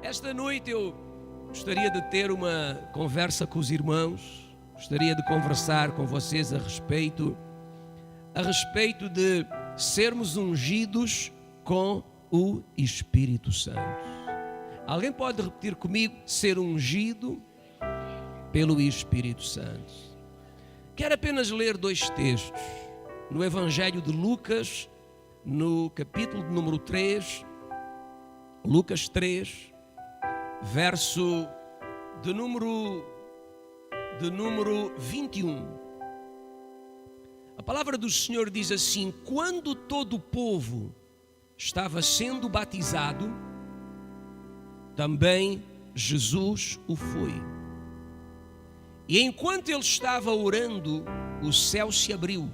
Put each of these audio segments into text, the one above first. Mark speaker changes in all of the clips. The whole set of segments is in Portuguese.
Speaker 1: Esta noite eu gostaria de ter uma conversa com os irmãos, gostaria de conversar com vocês a respeito de sermos ungidos com o Espírito Santo. Alguém pode repetir comigo? Ser ungido pelo Espírito Santo. Quero apenas ler dois textos. No Evangelho de Lucas, no capítulo de número 3, Lucas 3, verso de número 21. A palavra do Senhor diz assim: quando todo o povo estava sendo batizado, também Jesus o foi. E enquanto ele estava orando, o céu se abriu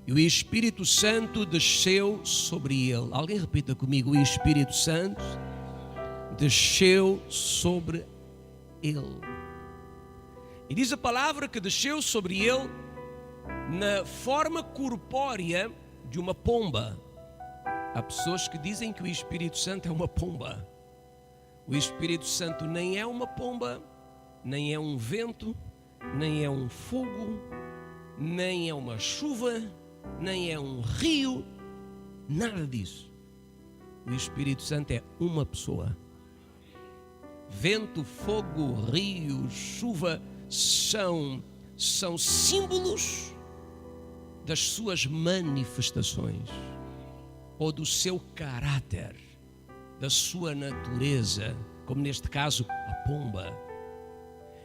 Speaker 1: e o Espírito Santo desceu sobre ele. Alguém repita comigo: o Espírito Santo desceu sobre ele. E diz a palavra que desceu sobre ele na forma corpórea de uma pomba. Há pessoas que dizem que o Espírito Santo é uma pomba. O Espírito Santo nem é uma pomba, nem é um vento, nem é um fogo, nem é uma chuva, nem é um rio, nada disso. O Espírito Santo é uma pessoa. Vento, fogo, rio, chuva são símbolos das suas manifestações, ou do seu caráter, da sua natureza, como neste caso a pomba.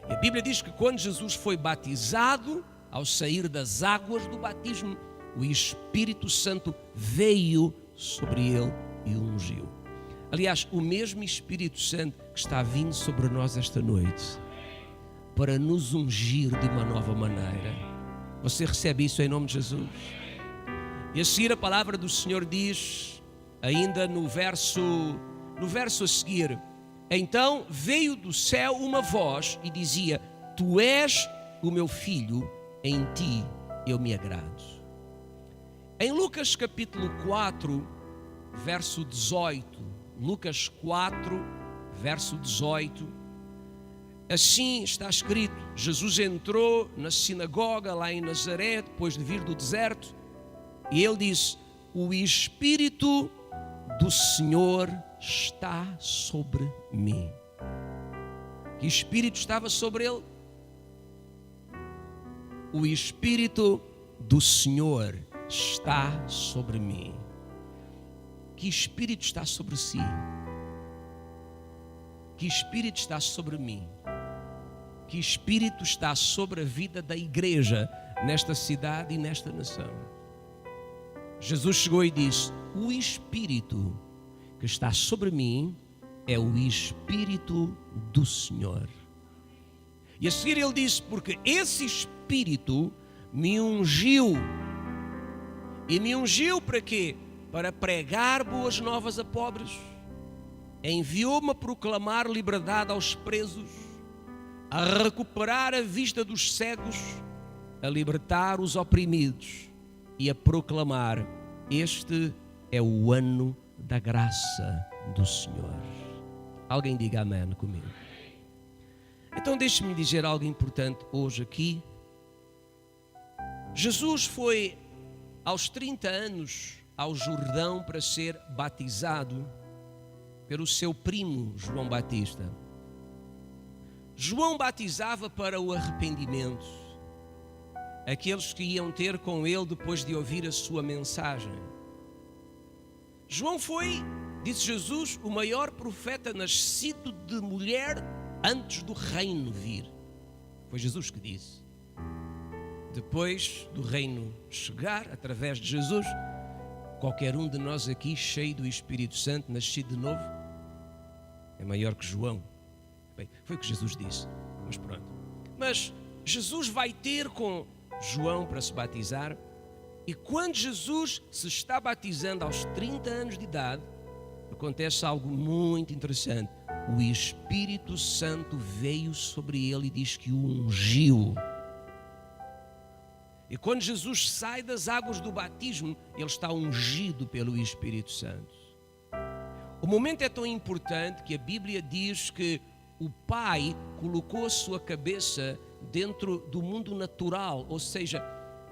Speaker 1: E a Bíblia diz que quando Jesus foi batizado, ao sair das águas do batismo, o Espírito Santo veio sobre ele e o ungiu. Aliás, o mesmo Espírito Santo que está vindo sobre nós esta noite para nos ungir de uma nova maneira. Você recebe isso em nome de Jesus? E a seguir a palavra do Senhor diz, ainda no verso a seguir: então veio do céu uma voz e dizia: tu és o meu filho, em ti eu me agrado. Em Lucas capítulo 4, verso 18, Lucas 4, verso 18, assim está escrito: Jesus entrou na sinagoga lá em Nazaré, depois de vir do deserto, e ele disse: o Espírito do Senhor está sobre mim. Que Espírito estava sobre ele? O Espírito do Senhor está sobre mim. Que Espírito está sobre si? Que Espírito está sobre mim? Que Espírito está sobre a vida da igreja nesta cidade e nesta nação? Jesus chegou e disse: o Espírito que está sobre mim é o Espírito do Senhor. E a seguir ele disse: porque esse Espírito me ungiu. E me ungiu para quê? Para pregar boas novas a pobres. Enviou-me a proclamar liberdade aos presos, a recuperar a vista dos cegos, a libertar os oprimidos e a proclamar: este é o ano da graça do Senhor. Alguém diga amém comigo. Então deixe-me dizer algo importante hoje aqui. Jesus foi aos 30 anos ao Jordão para ser batizado pelo seu primo João Batista. João batizava para o arrependimento aqueles que iam ter com ele depois de ouvir a sua mensagem. João foi, disse Jesus, o maior profeta nascido de mulher antes do reino vir. Foi Jesus que disse. Depois do reino chegar, através de Jesus, qualquer um de nós aqui, cheio do Espírito Santo, nascido de novo, é maior que João. Bem, foi o que Jesus disse, mas pronto. Mas Jesus vai ter com João para se batizar, e quando Jesus se está batizando aos 30 anos de idade, acontece algo muito interessante. O Espírito Santo veio sobre ele e diz que o ungiu. E quando Jesus sai das águas do batismo, ele está ungido pelo Espírito Santo. O momento é tão importante que a Bíblia diz que o Pai colocou a sua cabeça dentro do mundo natural, ou seja,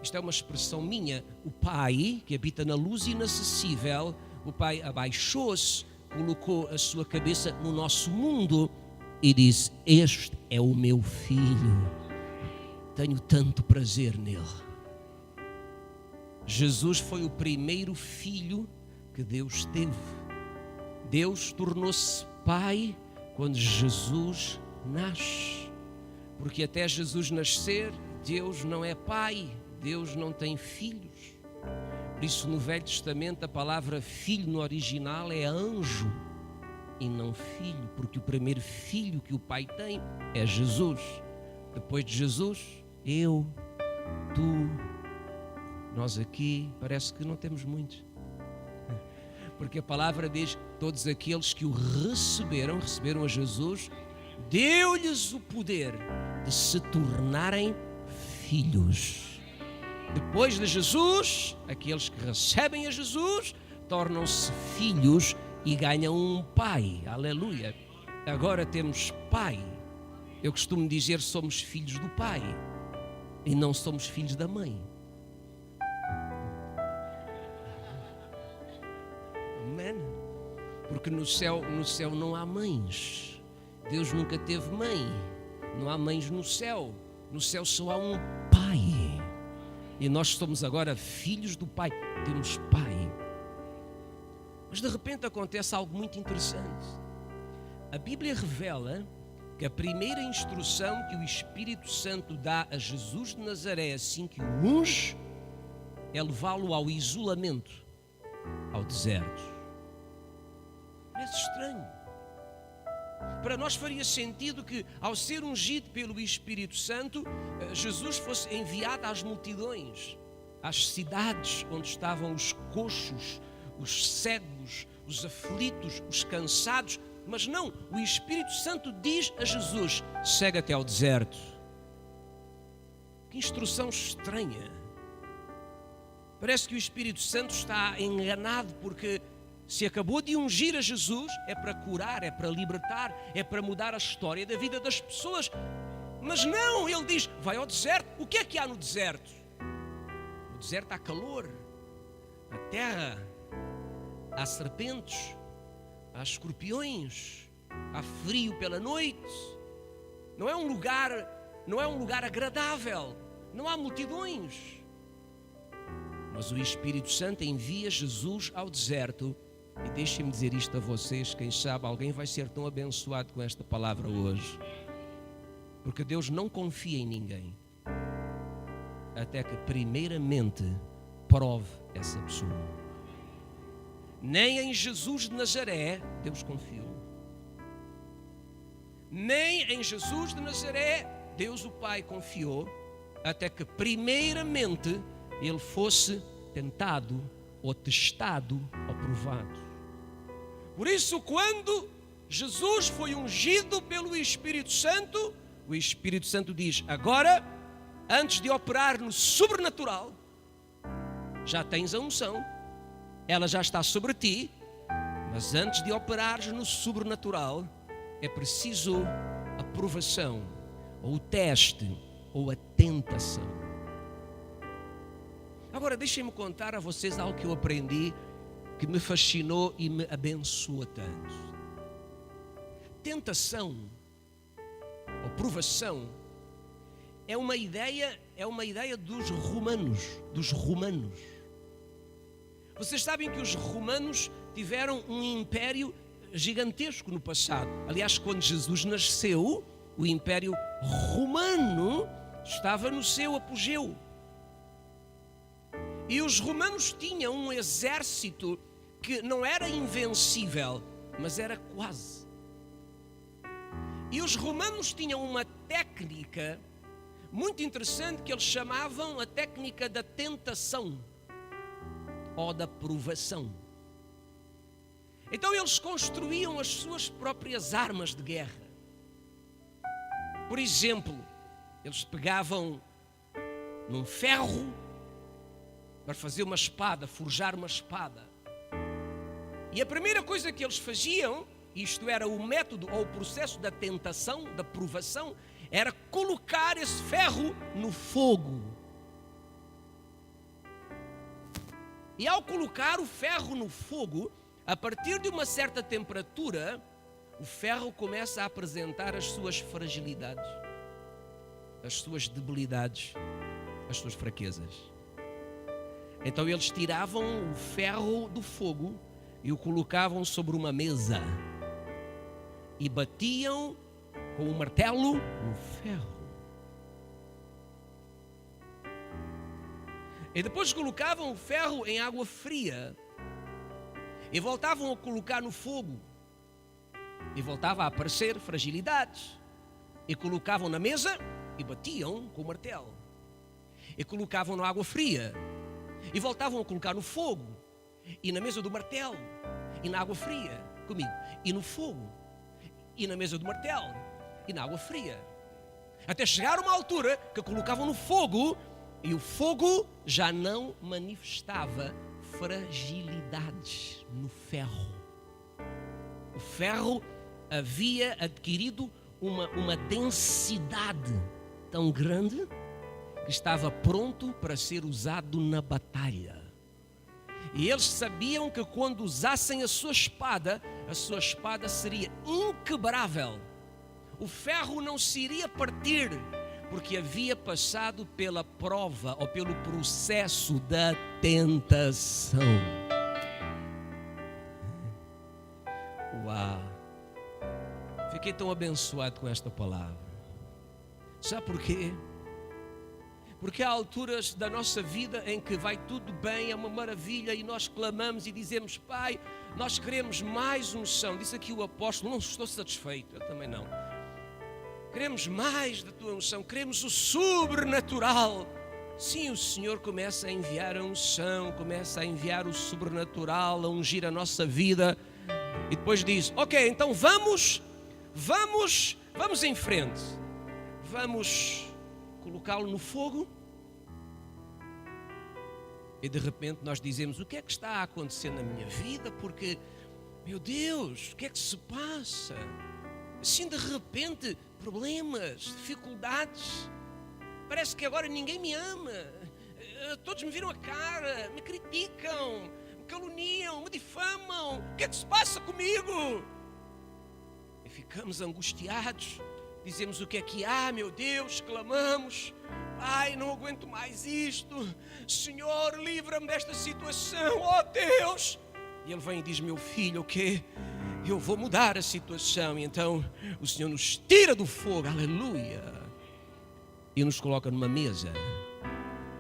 Speaker 1: isto é uma expressão minha, o Pai que habita na luz inacessível, o Pai abaixou-se, colocou a sua cabeça no nosso mundo e disse: este é o meu filho, tenho tanto prazer nele. Jesus foi o primeiro filho que Deus teve. Deus tornou-se Pai quando Jesus nasce, porque até Jesus nascer, Deus não é Pai, Deus não tem filhos. Por isso, no Velho Testamento, a palavra filho no original é anjo e não filho, porque o primeiro filho que o Pai tem é Jesus. Depois de Jesus, eu, tu, nós aqui, parece que não temos muitos. Porque a palavra diz: todos aqueles que o receberam a Jesus, deu-lhes o poder de se tornarem filhos. Depois de Jesus, aqueles que recebem a Jesus tornam-se filhos e ganham um pai. Aleluia! Agora temos pai. Eu costumo dizer: somos filhos do Pai e não somos filhos da mãe. Amém? Porque no céu não há mães. Deus nunca teve mãe. Não há mães no céu. No céu só há um Pai. E nós somos agora filhos do Pai. Temos Pai. Mas de repente acontece algo muito interessante. A Bíblia revela que a primeira instrução que o Espírito Santo dá a Jesus de Nazaré, assim que o unge, é levá-lo ao isolamento, ao deserto. Parece estranho. Para nós faria sentido que, ao ser ungido pelo Espírito Santo, Jesus fosse enviado às multidões, às cidades onde estavam os coxos, os cegos, os aflitos, os cansados. Mas não, o Espírito Santo diz a Jesus: segue até ao deserto. Que instrução estranha. Parece que o Espírito Santo está enganado, porque se acabou de ungir a Jesus, é para curar, é para libertar, é para mudar a história da vida das pessoas. Mas não, ele diz: vai ao deserto. O que é que há no deserto? No deserto há calor, há terra, há serpentes, há escorpiões, há frio pela noite. Não é um lugar agradável, não há multidões. Mas o Espírito Santo envia Jesus ao deserto. E deixem-me dizer isto a vocês, quem sabe alguém vai ser tão abençoado com esta palavra hoje. Porque Deus não confia em ninguém até que primeiramente prove essa pessoa. Nem em Jesus de Nazaré Deus confiou. Nem em Jesus de Nazaré Deus o Pai confiou, até que primeiramente ele fosse tentado, ou testado, ou provado. Por isso, quando Jesus foi ungido pelo Espírito Santo, o Espírito Santo diz: agora, antes de operar no sobrenatural, já tens a unção, ela já está sobre ti, mas antes de operares no sobrenatural, é preciso a provação, ou o teste, ou a tentação. Agora, deixem-me contar a vocês algo que eu aprendi, que me fascinou e me abençoa tanto. Tentação, ou provação, é uma ideia dos romanos. Vocês sabem que os romanos tiveram um império gigantesco no passado. Aliás, quando Jesus nasceu, o império romano estava no seu apogeu. E os romanos tinham um exército que não era invencível, mas era quase. E os romanos tinham uma técnica muito interessante que eles chamavam a técnica da tentação ou da provação. Então eles construíam as suas próprias armas de guerra. Por exemplo, eles pegavam num ferro para fazer uma espada, forjar uma espada. E a primeira coisa que eles faziam, isto era o método ou o processo da tentação, da provação, era colocar esse ferro no fogo. E ao colocar o ferro no fogo, a partir de uma certa temperatura, o ferro começa a apresentar as suas fragilidades, as suas debilidades, as suas fraquezas. Então eles tiravam o ferro do fogo e o colocavam sobre uma mesa e batiam com o martelo no ferro. E depois colocavam o ferro em água fria e voltavam a colocar no fogo. E voltava a aparecer fragilidades. E colocavam na mesa e batiam com o martelo. E colocavam na água fria. E voltavam a colocar no fogo. E na mesa do martelo. E na água fria. Comigo. E no fogo. E na mesa do martelo. E na água fria. Até chegar a uma altura que colocavam no fogo. E o fogo já não manifestava fragilidades no ferro. O ferro havia adquirido uma densidade tão grande que estava pronto para ser usado na batalha. E eles sabiam que quando usassem a sua espada seria inquebrável. O ferro não se iria partir, porque havia passado pela prova ou pelo processo da tentação. Uau! Fiquei tão abençoado com esta palavra. Sabe por quê? Porque há alturas da nossa vida em que vai tudo bem, é uma maravilha, e nós clamamos e dizemos: Pai, nós queremos mais unção. Disse aqui o apóstolo: não estou satisfeito. Eu também não. Queremos mais da tua unção, queremos o sobrenatural. Sim, o Senhor começa a enviar a unção, começa a enviar o sobrenatural, a ungir a nossa vida. E depois diz: ok, então vamos em frente. Vamos colocá-lo no fogo. E de repente nós dizemos: o que é que está a acontecer na minha vida? Porque, meu Deus, o que é que se passa? Assim de repente, problemas, dificuldades. Parece que agora ninguém me ama. Todos me viram a cara, me criticam, me caluniam, me difamam. O que é que se passa comigo? E ficamos angustiados. Dizemos: o que é que há, meu Deus? Clamamos: Pai, não aguento mais isto. Senhor, livra-me desta situação, ó Deus. E Ele vem e diz: meu filho, o quê? Eu vou mudar a situação. E então o Senhor nos tira do fogo, aleluia, e nos coloca numa mesa.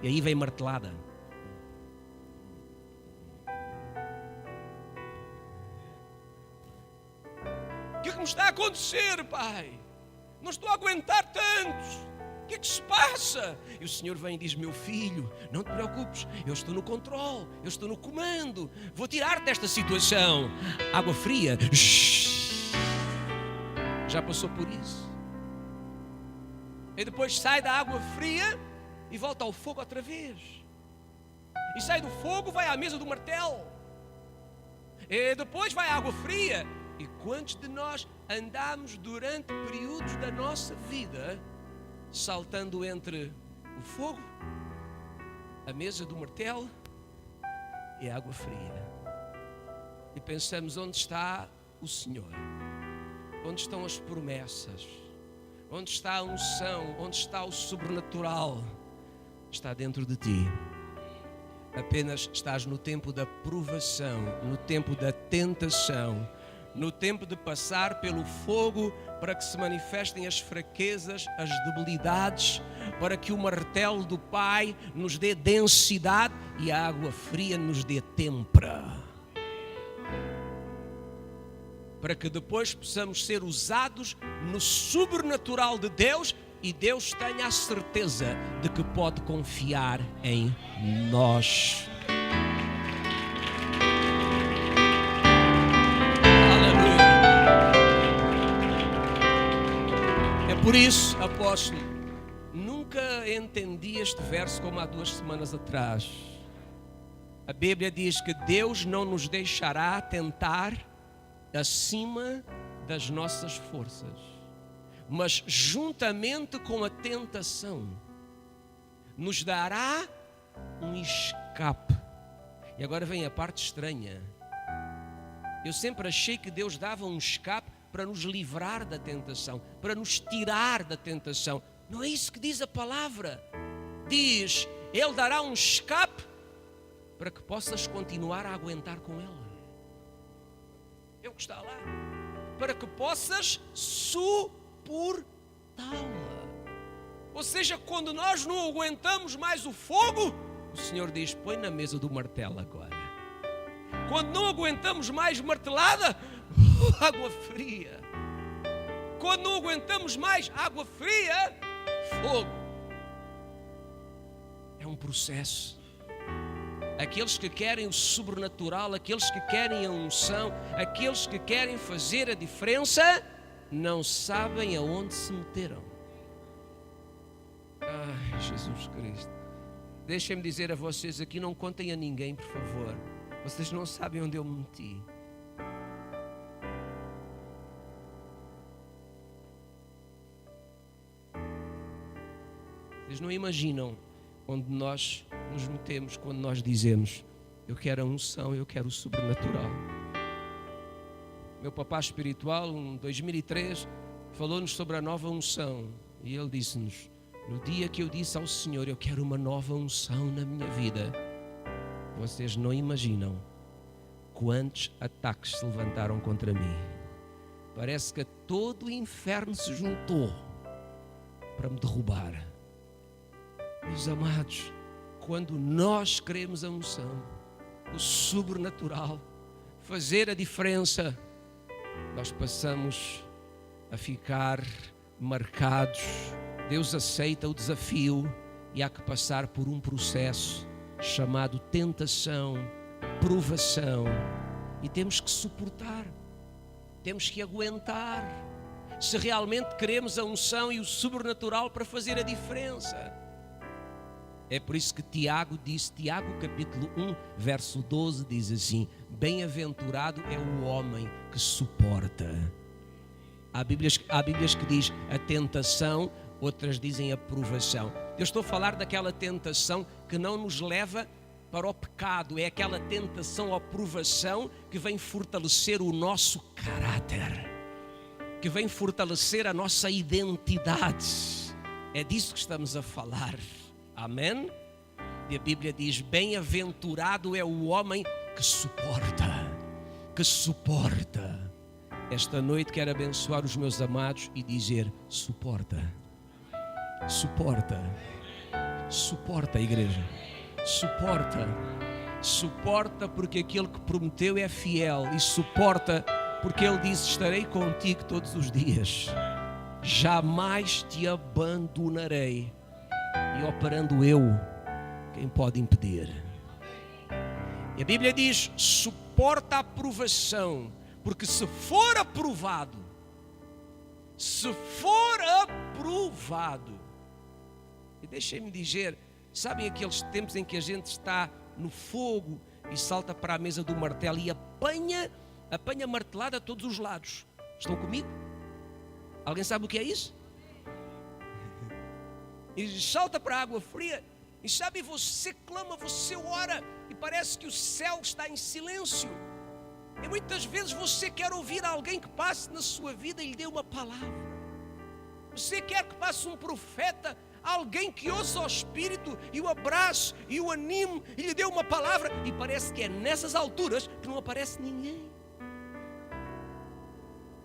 Speaker 1: E aí vem martelada. O que é que me está a acontecer, Pai? Não estou a aguentar tanto. O que é que se passa? E o Senhor vem e diz: meu filho, não te preocupes, eu estou no controle, eu estou no comando, vou tirar-te desta situação. Água fria. Já passou por isso. E depois sai da água fria e volta ao fogo outra vez. E sai do fogo, vai à mesa do martelo. E depois vai à água fria. E quantos de nós andamos durante períodos da nossa vida saltando entre o fogo, a mesa do martelo e a água fria? E pensamos: onde está o Senhor? Onde estão as promessas? Onde está a unção? Onde está o sobrenatural? Está dentro de ti. Apenas estás no tempo da provação, no tempo da tentação, no tempo de passar pelo fogo, para que se manifestem as fraquezas, as debilidades, para que o martelo do Pai nos dê densidade e a água fria nos dê têmpera, para que depois possamos ser usados no sobrenatural de Deus e Deus tenha a certeza de que pode confiar em nós. Por isso, apóstolo, nunca entendi este verso como há 2 semanas atrás. A Bíblia diz que Deus não nos deixará tentar acima das nossas forças, mas juntamente com a tentação nos dará um escape. E agora vem a parte estranha. Eu sempre achei que Deus dava um escape para nos livrar da tentação, para nos tirar da tentação. Não é isso que diz a palavra. Diz, Ele dará um escape para que possas continuar a aguentar com ela. É o que está lá. Para que possas suportá-la. Ou seja, quando nós não aguentamos mais o fogo, o Senhor diz, põe na mesa do martelo agora. Quando não aguentamos mais martelada, água fria. Quando não aguentamos mais água fria, fogo. É um processo. Aqueles que querem o sobrenatural, aqueles que querem a unção, aqueles que querem fazer a diferença, não sabem aonde se meteram. Ai, Jesus Cristo. Deixem-me dizer a vocês aqui, não contem a ninguém, por favor. Vocês não sabem onde eu me meti. Vocês não imaginam onde nós nos metemos quando nós dizemos, eu quero a unção, eu quero o sobrenatural. Meu papá espiritual, em 2003, falou-nos sobre a nova unção. E ele disse-nos, no dia que eu disse ao Senhor, eu quero uma nova unção na minha vida, vocês não imaginam quantos ataques se levantaram contra mim. Parece que todo o inferno se juntou para me derrubar. Meus amados, quando nós queremos a unção, o sobrenatural, fazer a diferença, nós passamos a ficar marcados. Deus aceita o desafio e há que passar por um processo chamado tentação, provação, e temos que suportar, temos que aguentar, se realmente queremos a unção e o sobrenatural para fazer a diferença. É por isso que Tiago disse, Tiago capítulo 1, verso 12, diz assim, bem-aventurado é o homem que suporta. Há Bíblias que diz a tentação, outras dizem a provação. Eu estou a falar daquela tentação que não nos leva para o pecado, é aquela tentação ou provação que vem fortalecer o nosso caráter, que vem fortalecer a nossa identidade. É disso que estamos a falar. Amém? E a Bíblia diz, bem-aventurado é o homem que suporta. Esta noite quero abençoar os meus amados e dizer, suporta, igreja, suporta porque aquele que prometeu é fiel, e suporta porque ele disse, estarei contigo todos os dias, jamais te abandonarei, e operando eu, quem pode impedir? E a Bíblia diz, suporta a provação, porque se for aprovado, e deixem-me dizer, sabem aqueles tempos em que a gente está no fogo e salta para a mesa do martelo e apanha martelada a todos os lados? Estão comigo? Alguém sabe o que é isso? E salta para a água fria, e sabe, você clama, você ora, e parece que o céu está em silêncio. E muitas vezes você quer ouvir alguém que passe na sua vida e lhe dê uma palavra. Você quer que passe um profeta, alguém que ouça o Espírito e o abrace e o anime e lhe dê uma palavra, e parece que é nessas alturas que não aparece ninguém.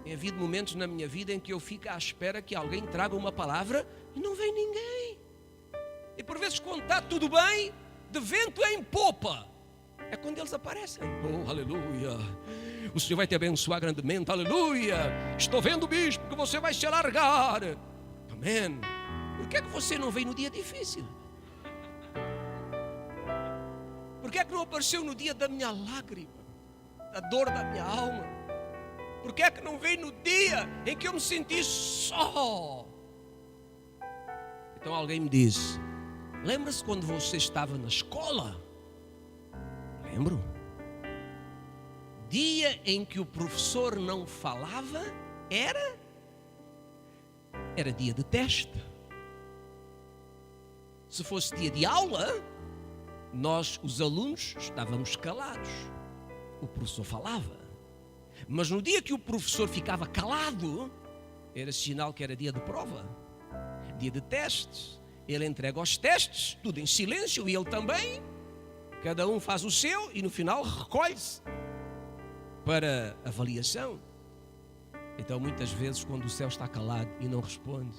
Speaker 1: Tem havido momentos na minha vida em que eu fico à espera que alguém traga uma palavra e não vem ninguém. E por vezes, quando está tudo bem, de vento em popa, é quando eles aparecem. Oh, aleluia! O Senhor vai te abençoar grandemente, aleluia! Estou vendo, bispo, que você vai se alargar. Amém. Por que é que você não veio no dia difícil? Por que é que não apareceu no dia da minha lágrima, da dor da minha alma? Por que é que não veio no dia em que eu me senti só? Então alguém me disse, lembra-se quando você estava na escola? lembro. Dia em que o professor não falava era dia de teste. Se fosse dia de aula, nós, os alunos, estávamos calados. O professor falava. Mas no dia que o professor ficava calado, era sinal que era dia de prova, dia de testes. Ele entrega os testes, tudo em silêncio, e ele também. Cada um faz o seu e no final recolhe-se para avaliação. Então muitas vezes, quando o céu está calado e não responde,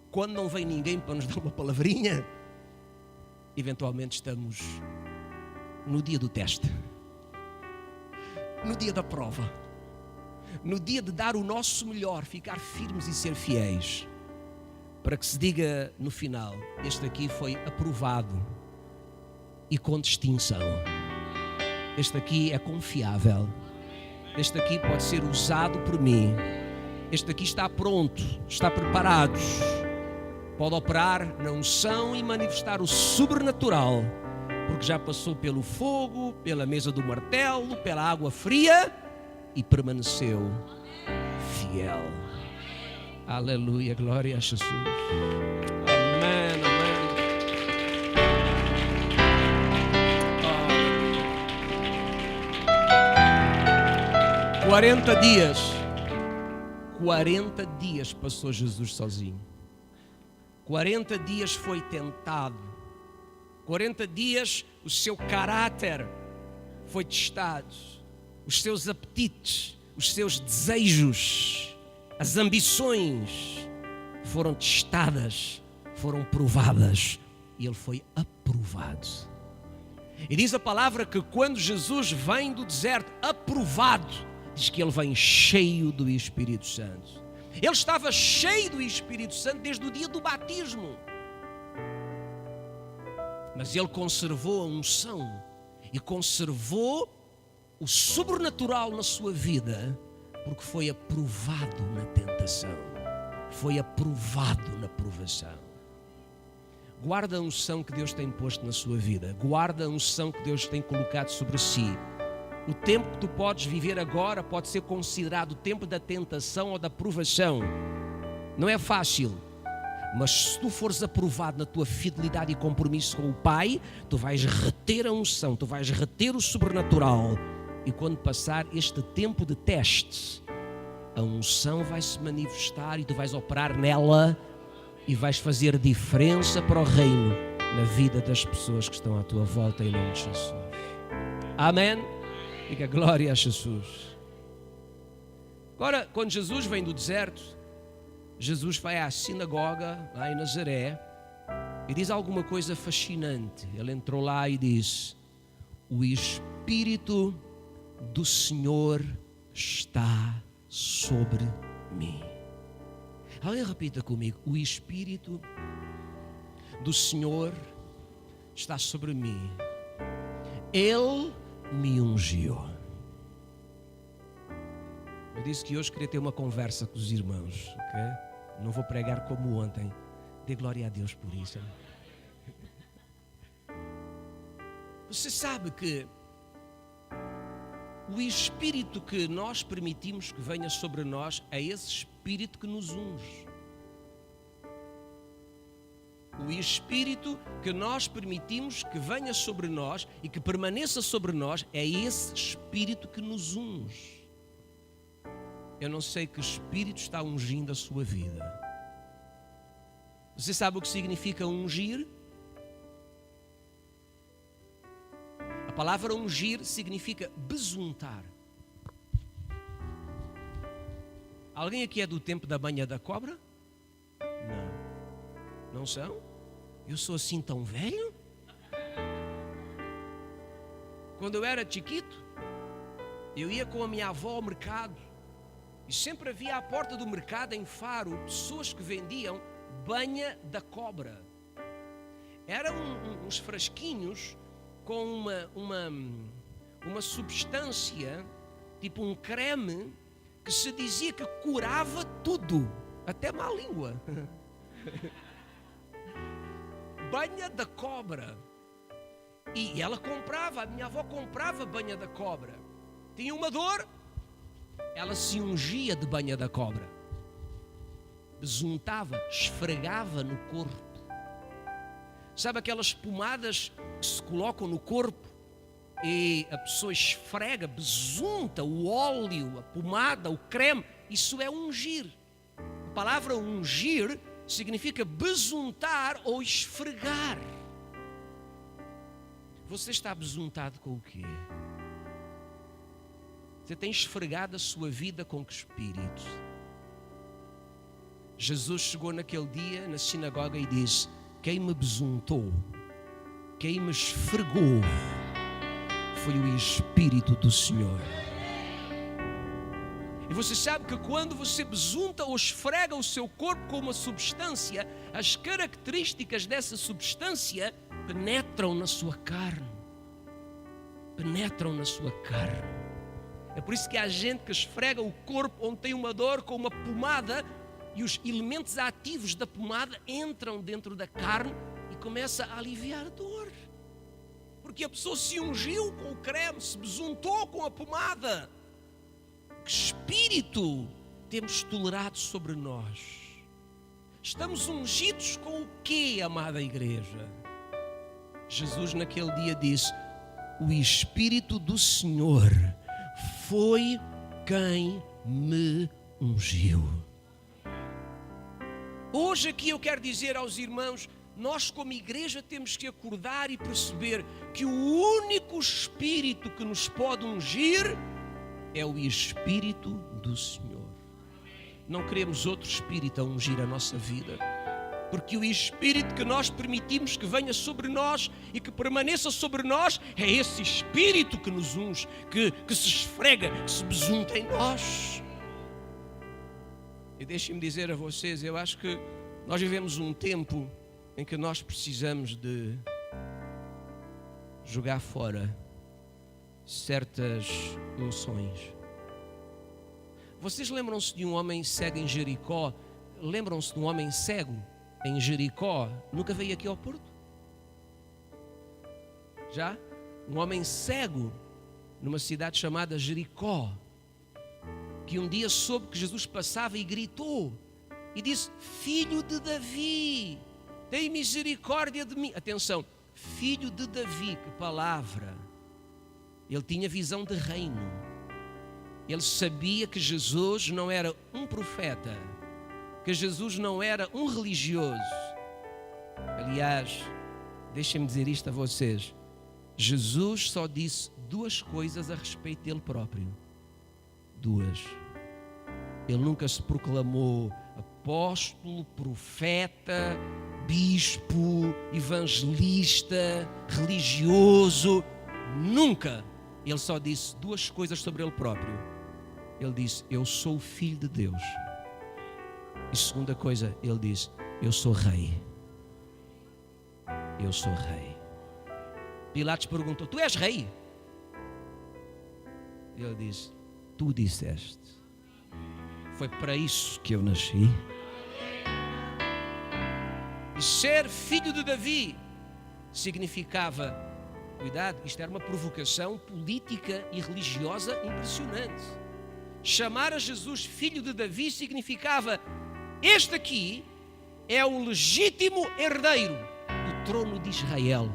Speaker 1: quando não vem ninguém para nos dar uma palavrinha, eventualmente estamos no dia do teste, no dia da prova, no dia de dar o nosso melhor, ficar firmes e ser fiéis, para que se diga no final: este aqui foi aprovado e com distinção. Este aqui é confiável. Este aqui pode ser usado por mim. Este aqui está pronto, está preparado. Pode operar na unção e manifestar o sobrenatural, porque já passou pelo fogo, pela mesa do martelo, pela água fria e permaneceu fiel. Aleluia, glória a Jesus. Amém, amém. 40 dias passou Jesus sozinho. 40 dias foi tentado. 40 dias o seu caráter foi testado. Os seus apetites, os seus desejos, as ambições foram testadas, foram provadas, e ele foi aprovado. E diz a palavra que quando Jesus vem do deserto aprovado, diz que ele vem cheio do Espírito Santo. Ele estava cheio do Espírito Santo desde o dia do batismo, mas ele conservou a unção e conservou o sobrenatural na sua vida, porque foi aprovado na tentação, foi aprovado na provação. Guarda a unção que Deus tem posto na sua vida, guarda a unção que Deus tem colocado sobre si. O tempo que tu podes viver agora pode ser considerado o tempo da tentação ou da provação. Não é fácil, mas se tu fores aprovado na tua fidelidade e compromisso com o Pai, tu vais reter a unção, tu vais reter o sobrenatural. E quando passar este tempo de teste, a unção vai se manifestar e tu vais operar nela e vais fazer diferença para o reino na vida das pessoas que estão à tua volta, em nome de Jesus. Amém? Diga glória a Jesus. Agora, quando Jesus vem do deserto, Jesus vai à sinagoga lá em Nazaré e diz alguma coisa fascinante. Ele entrou lá e disse: o Espírito do Senhor está sobre mim. Alguém repita comigo: o Espírito do Senhor está sobre mim. Ele me ungiu. Eu disse que hoje queria ter uma conversa com os irmãos, ok? Não vou pregar como ontem. Dê glória a Deus por isso. Você sabe que o Espírito que nós permitimos que venha sobre nós é esse Espírito que nos unge. O Espírito que nós permitimos que venha sobre nós e que permaneça sobre nós é esse Espírito que nos unge. Eu não sei que Espírito está ungindo a sua vida. Você sabe o que significa ungir? A palavra ungir significa besuntar. Alguém aqui é do tempo da banha da cobra? Não. Não são? Eu sou assim tão velho? Quando eu era chiquito, eu ia com a minha avó ao mercado e sempre havia à porta do mercado em Faro pessoas que vendiam banha da cobra. Eram uns frasquinhos com uma substância, tipo um creme, que se dizia que curava tudo, até má língua. Banha da cobra. E ela comprava, a minha avó comprava banha da cobra. Tinha uma dor, ela se ungia de banha da cobra. Besuntava, esfregava no corpo. Sabe aquelas pomadas que se colocam no corpo e a pessoa esfrega, besunta o óleo, a pomada, o creme? Isso é ungir. A palavra ungir significa besuntar ou esfregar. Você está besuntado com o quê? Você tem esfregado a sua vida com que espírito? Jesus chegou naquele dia na sinagoga e disse: quem me besuntou, quem me esfregou, foi o Espírito do Senhor. E você sabe que quando você besunta ou esfrega o seu corpo com uma substância, as características dessa substância penetram na sua carne. Penetram na sua carne. É por isso que há gente que esfrega o corpo onde tem uma dor com uma pomada e os elementos ativos da pomada entram dentro da carne e começa a aliviar a dor. Porque a pessoa se ungiu com o creme, se besuntou com a pomada. Que espírito temos tolerado sobre nós? Estamos ungidos com o quê, amada igreja? Jesus naquele dia disse: o Espírito do Senhor foi quem me ungiu. Hoje aqui eu quero dizer aos irmãos, nós como igreja temos que acordar e perceber que o único Espírito que nos pode ungir é o Espírito do Senhor. Não queremos outro Espírito a ungir a nossa vida, porque o Espírito que nós permitimos que venha sobre nós e que permaneça sobre nós é esse Espírito que nos unge, que se esfrega, que se besunta em nós. E deixem-me dizer a vocês, eu acho que nós vivemos um tempo em que nós precisamos de jogar fora certas unções. Vocês lembram-se de um homem cego em Jericó? Lembram-se de um homem cego em Jericó? Nunca veio aqui ao Porto? Já? Um homem cego numa cidade chamada Jericó, que um dia soube que Jesus passava e gritou e disse: filho de Davi, tem misericórdia de mim. Atenção, filho de Davi, que palavra! Ele tinha visão de reino. Ele sabia que Jesus não era um profeta, que Jesus não era um religioso. Aliás, deixem-me dizer isto a vocês: Jesus só disse duas coisas a respeito dele próprio. Duas. Ele nunca se proclamou apóstolo, profeta, bispo, evangelista, religioso. Nunca. Ele só disse duas coisas sobre ele próprio. Ele disse: eu sou o filho de Deus. E segunda coisa, ele disse: eu sou rei. Eu sou rei. Pilatos perguntou: tu és rei? Ele disse: tu disseste. Foi para isso que eu nasci. E ser filho de Davi significava, cuidado, isto era uma provocação política e religiosa impressionante. Chamar a Jesus filho de Davi significava: este aqui é o legítimo herdeiro do trono de Israel.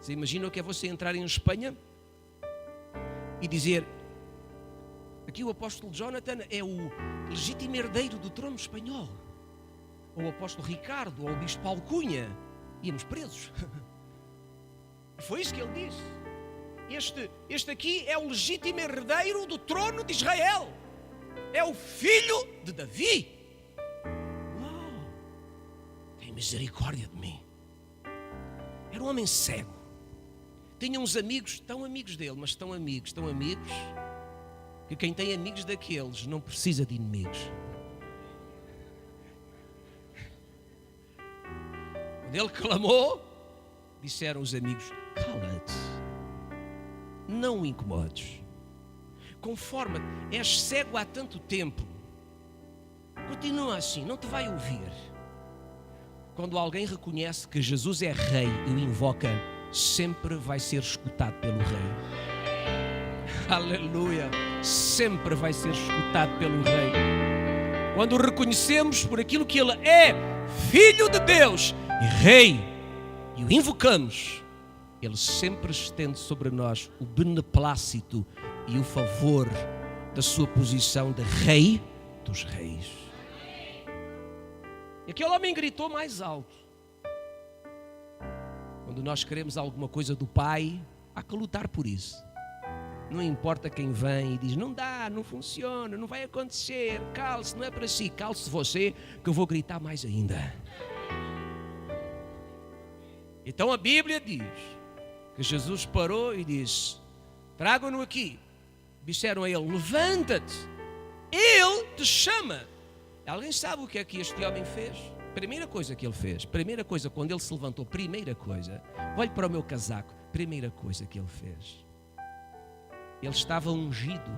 Speaker 1: Você imagina o que é você entrar em Espanha e dizer: aqui o apóstolo Jonathan é o legítimo herdeiro do trono espanhol, ou o apóstolo Ricardo, ou o bispo Alcunha. Íamos presos. Foi isso que ele disse: este aqui é o legítimo herdeiro do trono de Israel, é o filho de Davi. Uau! Tem misericórdia de mim. Era um homem cego. Tinha uns amigos, tão amigos dele, mas tão amigos, que quem tem amigos daqueles não precisa de inimigos. Quando ele clamou, disseram os amigos: cala-te, não o incomodes, conforma-te, és cego há tanto tempo, continua assim, não te vai ouvir. Quando alguém reconhece que Jesus é rei e o invoca, sempre vai ser escutado pelo rei. Aleluia! Sempre vai ser escutado pelo rei. Quando o reconhecemos por aquilo que ele é, Filho de Deus e Rei, e o invocamos, ele sempre estende sobre nós o beneplácito e o favor da sua posição de Rei dos Reis. E aquele homem gritou mais alto. Quando nós queremos alguma coisa do Pai, há que lutar por isso. Não importa quem vem e diz, não dá, não funciona, não vai acontecer, cale-se, não é para si, cale-se você, que eu vou gritar mais ainda. Então a Bíblia diz que Jesus parou e disse, tragam-no aqui. Disseram a ele, levanta-te, ele te chama. Alguém sabe o que é que este homem fez? Primeira coisa que ele fez, primeira coisa, quando ele se levantou, primeira coisa, olhe para o meu casaco, primeira coisa que ele fez. Ele estava ungido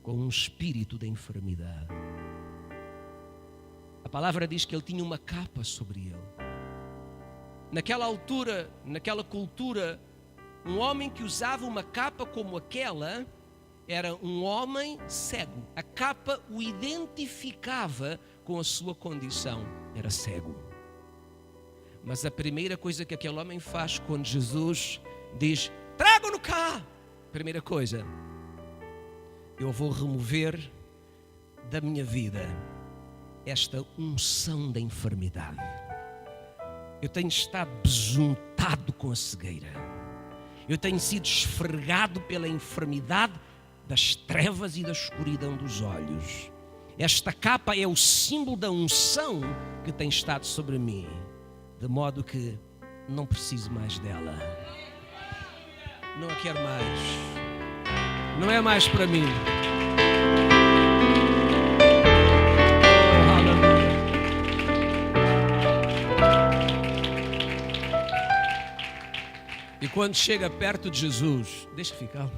Speaker 1: com um espírito de enfermidade. A palavra diz que ele tinha uma capa sobre ele. Naquela altura, naquela cultura, um homem que usava uma capa como aquela era um homem cego. A capa o identificava com a sua condição. Era cego. Mas a primeira coisa que aquele homem faz quando Jesus diz, tragam-no cá. Primeira coisa, eu vou remover da minha vida esta unção da enfermidade. Eu tenho estado besuntado com a cegueira. Eu tenho sido esfregado pela enfermidade das trevas e da escuridão dos olhos. Esta capa é o símbolo da unção que tem estado sobre mim, de modo que não preciso mais dela. Não a quero mais. Não é mais para mim. Oh, aleluia. E quando chega perto de Jesus, deixa ficar.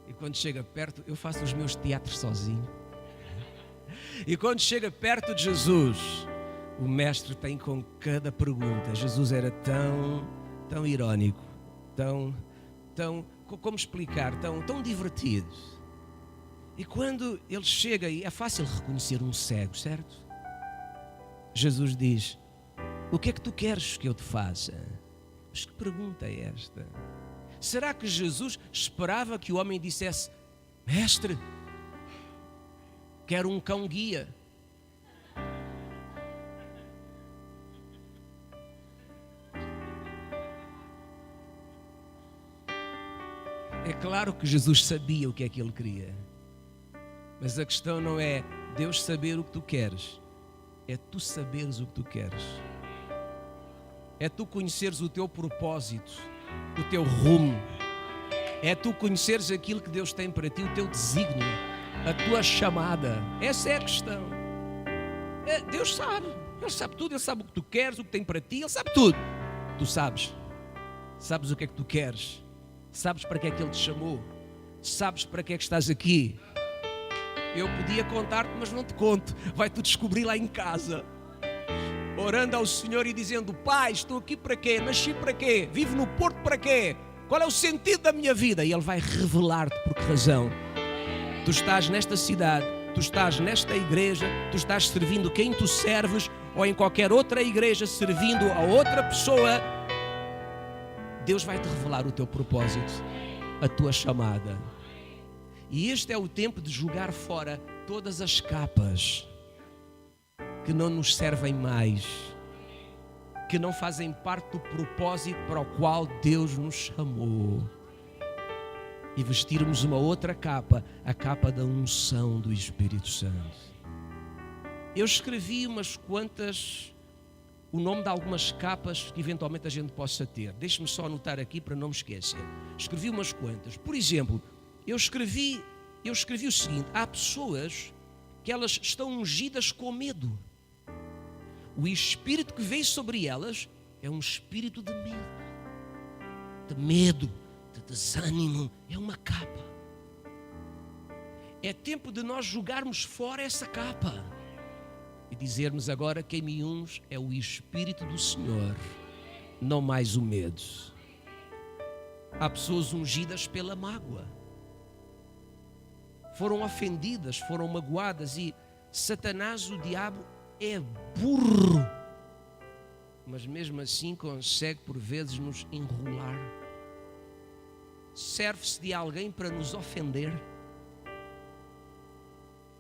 Speaker 1: E quando chega perto, eu faço os meus teatros sozinho. E quando chega perto de Jesus, o mestre tem com cada pergunta. Jesus era tão irónico, como explicar, tão divertido. E quando ele chega, e é fácil reconhecer um cego, certo? Jesus diz, o que é que tu queres que eu te faça? Mas que pergunta é esta? Será que Jesus esperava que o homem dissesse, mestre, quero um cão guia? É claro que Jesus sabia o que é que ele queria. Mas a questão não é Deus saber o que tu queres. É tu saberes o que tu queres. É tu conheceres o teu propósito, o teu rumo. É tu conheceres aquilo que Deus tem para ti, o teu desígnio, a tua chamada. Essa é a questão. Deus sabe. Ele sabe tudo. Ele sabe o que tu queres, o que tem para ti. Ele sabe tudo. Tu sabes. Sabes o que é que tu queres. Sabes para que é que Ele te chamou? Sabes para que é que estás aqui? Eu podia contar-te, mas não te conto. Vai-te descobrir lá em casa. Orando ao Senhor e dizendo, Pai, estou aqui para quê? Nasci para quê? Vivo no Porto para quê? Qual é o sentido da minha vida? E Ele vai revelar-te por que razão. Tu estás nesta cidade, tu estás nesta igreja, tu estás servindo quem tu serves, ou em qualquer outra igreja servindo a outra pessoa. Deus vai te revelar o teu propósito, a tua chamada. E este é o tempo de jogar fora todas as capas que não nos servem mais, que não fazem parte do propósito para o qual Deus nos chamou. E vestirmos uma outra capa, a capa da unção do Espírito Santo. Eu escrevi umas quantas... o nome de algumas capas que eventualmente a gente possa ter. Deixe-me só anotar aqui para não me esquecer. Escrevi umas quantas. Por exemplo, eu escrevi o seguinte: há pessoas que elas estão ungidas com medo. O espírito que veio sobre elas é um espírito de medo, de desânimo. É uma capa. É tempo de nós jogarmos fora essa capa. e dizermos agora que em mim uns é o Espírito do Senhor, não mais o medo. Há pessoas ungidas pela mágoa, foram ofendidas, foram magoadas, e Satanás, o diabo, é burro, mas mesmo assim consegue por vezes nos enrolar. Serve-se de alguém para nos ofender,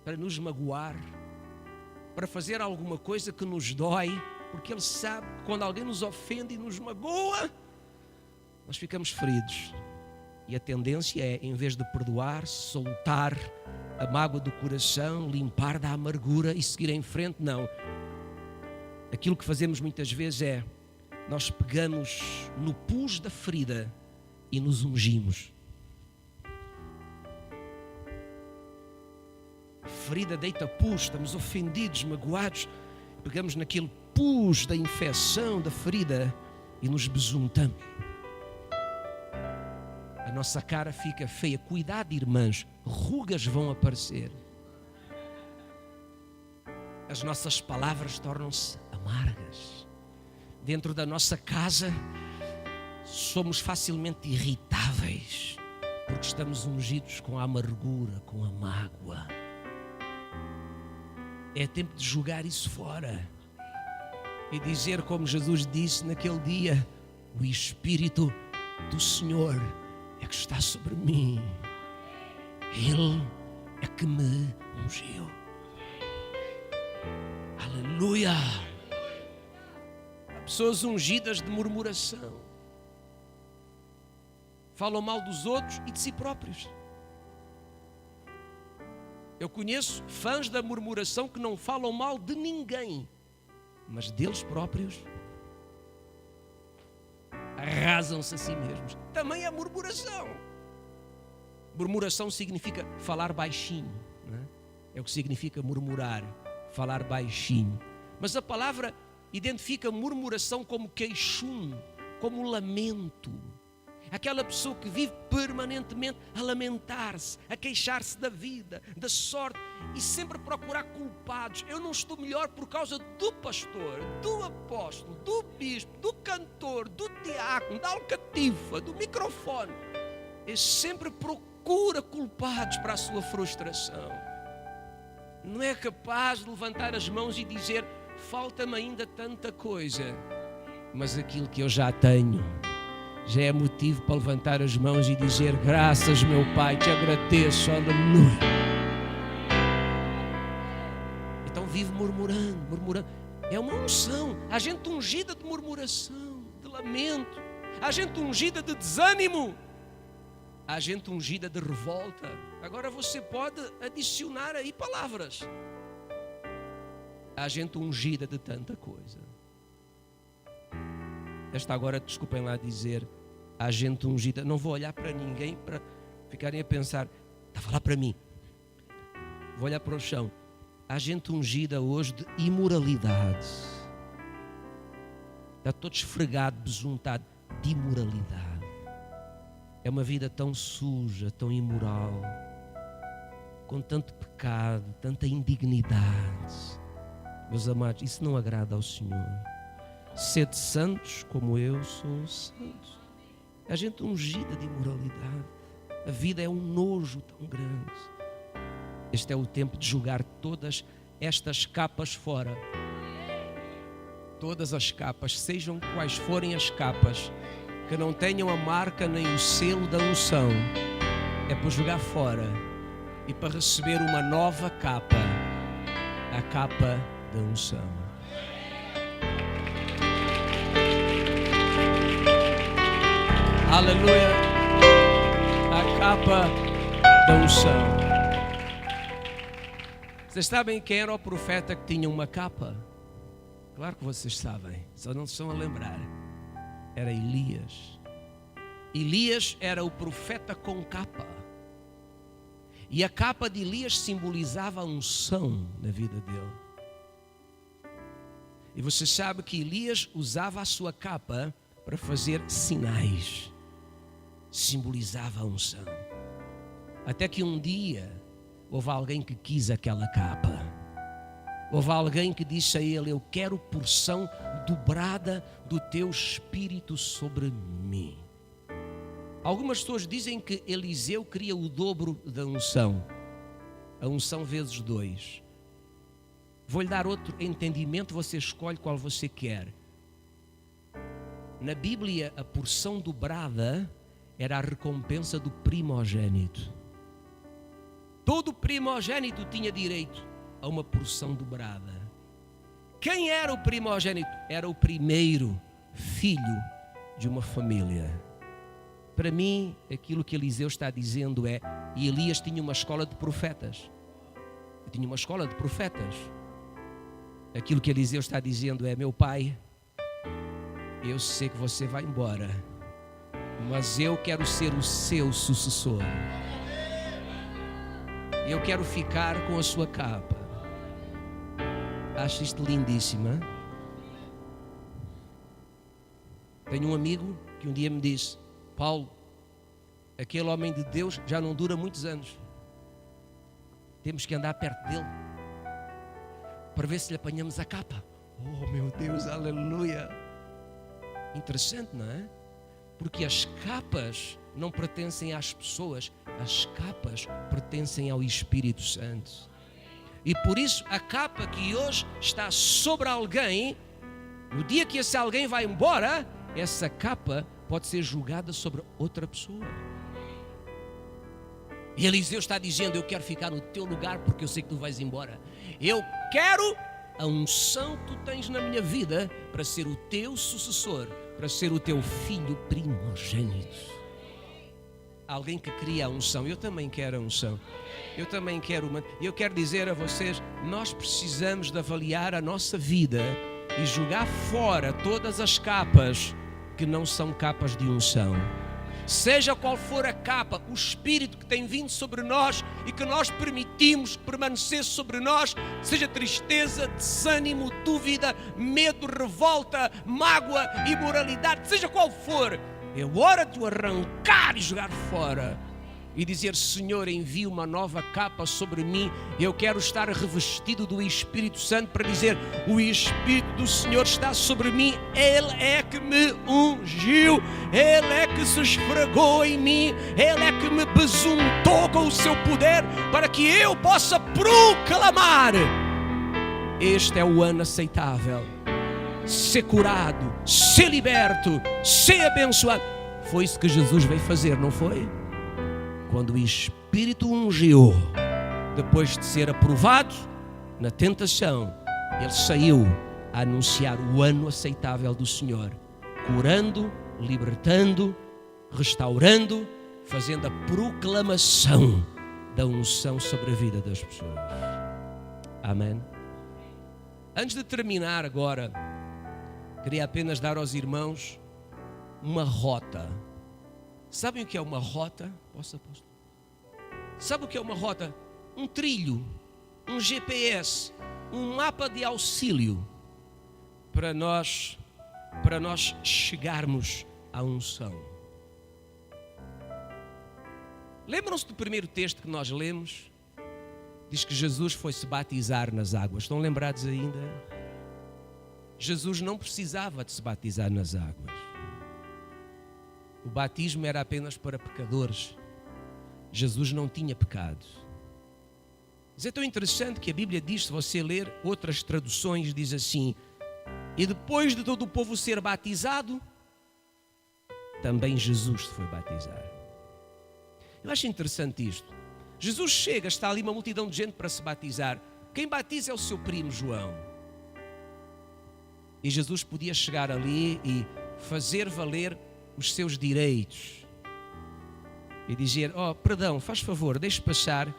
Speaker 1: para nos magoar, para fazer alguma coisa que nos dói, porque ele sabe que quando alguém nos ofende e nos magoa, nós ficamos feridos. E a tendência é, em vez de perdoar, soltar a mágoa do coração, limpar da amargura e seguir em frente. Não. Aquilo que fazemos muitas vezes é, nós pegamos no pus da ferida e nos ungimos. A ferida deita pus, estamos ofendidos, magoados, pegamos naquele pus da infecção, da ferida, e nos besuntamos. A nossa cara fica feia. Cuidado, irmãs, rugas vão aparecer. As nossas palavras tornam-se amargas. Dentro da nossa casa, somos facilmente irritáveis, porque estamos ungidos com a amargura, com a mágoa. É tempo de jogar isso fora e dizer como Jesus disse naquele dia: o Espírito do Senhor é que está sobre mim, Ele é que me ungiu. Aleluia! Há pessoas ungidas de murmuração, falam mal dos outros e de si próprios. Eu conheço fãs da murmuração que não falam mal de ninguém, mas deles próprios arrasam-se a si mesmos. Também é murmuração. Murmuração significa falar baixinho, não é? É o que significa murmurar, falar baixinho. Mas a palavra identifica murmuração como queixume, como lamento. Aquela pessoa que vive permanentemente a lamentar-se, a queixar-se da vida, da sorte e sempre procurar culpados. Eu não estou melhor por causa do pastor, do apóstolo, do bispo, do cantor, do diácono, da alcatifa, do microfone. Ele sempre procura culpados para a sua frustração. Não é capaz de levantar as mãos e dizer: falta-me ainda tanta coisa, mas aquilo que eu já tenho já é motivo para levantar as mãos e dizer: graças, meu Pai, te agradeço, aleluia. Então vive murmurando. É uma unção. Há gente ungida de murmuração, de lamento. Há gente ungida de desânimo. Há gente ungida de revolta. Agora você pode adicionar aí palavras. Há gente ungida de tanta coisa. Esta agora, desculpem lá dizer, há gente ungida. Não vou olhar para ninguém para ficarem a pensar: está a falar para mim. Vou olhar para o chão. Há gente ungida hoje de imoralidade. Está todo esfregado, besuntado de imoralidade. É uma vida tão suja, tão imoral, com tanto pecado, tanta indignidade. Meus amados, isso não agrada ao Senhor. Sede santos como eu sou santo. A gente ungida de imoralidade. A vida é um nojo tão grande. Este é o tempo de jogar todas estas capas fora. Todas as capas, sejam quais forem as capas, que não tenham a marca nem o selo da unção, é para jogar fora e para receber uma nova capa, a capa da unção. Aleluia! A capa da unção. Vocês sabem quem era o profeta que tinha uma capa? Claro que vocês sabem, só não se estão a lembrar. Era Elias. Elias era o profeta com capa. E a capa de Elias simbolizava a unção na vida dele. E você sabe que Elias usava a sua capa para fazer sinais. Simbolizava a unção. Até que um dia houve alguém que quis aquela capa. Houve alguém que disse a ele: eu quero porção dobrada do teu Espírito sobre mim. Algumas pessoas dizem que Eliseu queria o dobro da unção. A unção vezes 2. Vou-lhe dar outro entendimento, você escolhe qual você quer. Na Bíblia, a porção dobrada era a recompensa do primogênito. Todo primogênito tinha direito a uma porção dobrada. Quem era o primogênito? Era o primeiro filho de uma família. Para mim, aquilo que Eliseu está dizendo é: e Elias tinha uma escola de profetas. Tinha uma escola de profetas. Aquilo que Eliseu está dizendo é: meu pai, eu sei que você vai embora, mas eu quero ser o seu sucessor. Eu quero ficar com a sua capa. Acho isto lindíssimo, hein? Tenho um amigo que um dia me disse: Paulo, aquele homem de Deus já não dura muitos anos. Temos que andar perto dele para ver se lhe apanhamos a capa. Oh meu Deus, aleluia. Interessante, não é? Porque as capas não pertencem às pessoas, as capas pertencem ao Espírito Santo. E por isso a capa que hoje está sobre alguém, no dia que esse alguém vai embora, essa capa pode ser julgada sobre outra pessoa. E Eliseu está dizendo: eu quero ficar no teu lugar porque eu sei que tu vais embora. Eu quero a unção que tu tens na minha vida para ser o teu sucessor, para ser o teu filho primogênito. Alguém que cria a unção. Eu também quero a unção. Eu também quero uma. Eu quero dizer a vocês: nós precisamos de avaliar a nossa vida e jogar fora todas as capas que não são capas de unção. Seja qual for a capa, o espírito que tem vindo sobre nós e que nós permitimos que permanecesse sobre nós, seja tristeza, desânimo, dúvida, medo, revolta, mágoa, imoralidade, seja qual for, é hora de o arrancar e jogar fora e dizer: Senhor, envia uma nova capa sobre mim. Eu quero estar revestido do Espírito Santo para dizer: o Espírito do Senhor está sobre mim. Ele é que me ungiu, Ele é que se esfregou em mim, Ele é que me besuntou com o seu poder para que eu possa proclamar: este é o ano aceitável. Ser curado, ser liberto, ser abençoado. Foi isso que Jesus veio fazer, não foi? Quando o Espírito ungiu, depois de ser aprovado na tentação, ele saiu a anunciar o ano aceitável do Senhor, curando, libertando, restaurando, fazendo a proclamação da unção sobre a vida das pessoas. Amém? Antes de terminar agora, queria apenas dar aos irmãos uma rota. Sabem o que é uma rota? Sabe o que é uma rota? Um trilho, um GPS, um mapa de auxílio para nós chegarmos à unção. Lembram-se do primeiro texto que nós lemos? Diz que Jesus foi se batizar nas águas. Estão lembrados ainda? Jesus não precisava de se batizar nas águas. O batismo era apenas para pecadores. Jesus não tinha pecado. Mas é tão interessante que a Bíblia diz, se você ler outras traduções, diz assim: e depois de todo o povo ser batizado, também Jesus se foi batizar. Eu acho interessante isto. Jesus chega, está ali uma multidão de gente para se batizar. Quem batiza é o seu primo João. E Jesus podia chegar ali e fazer valer os seus direitos e dizer: oh, perdão, faz favor, deixe passar,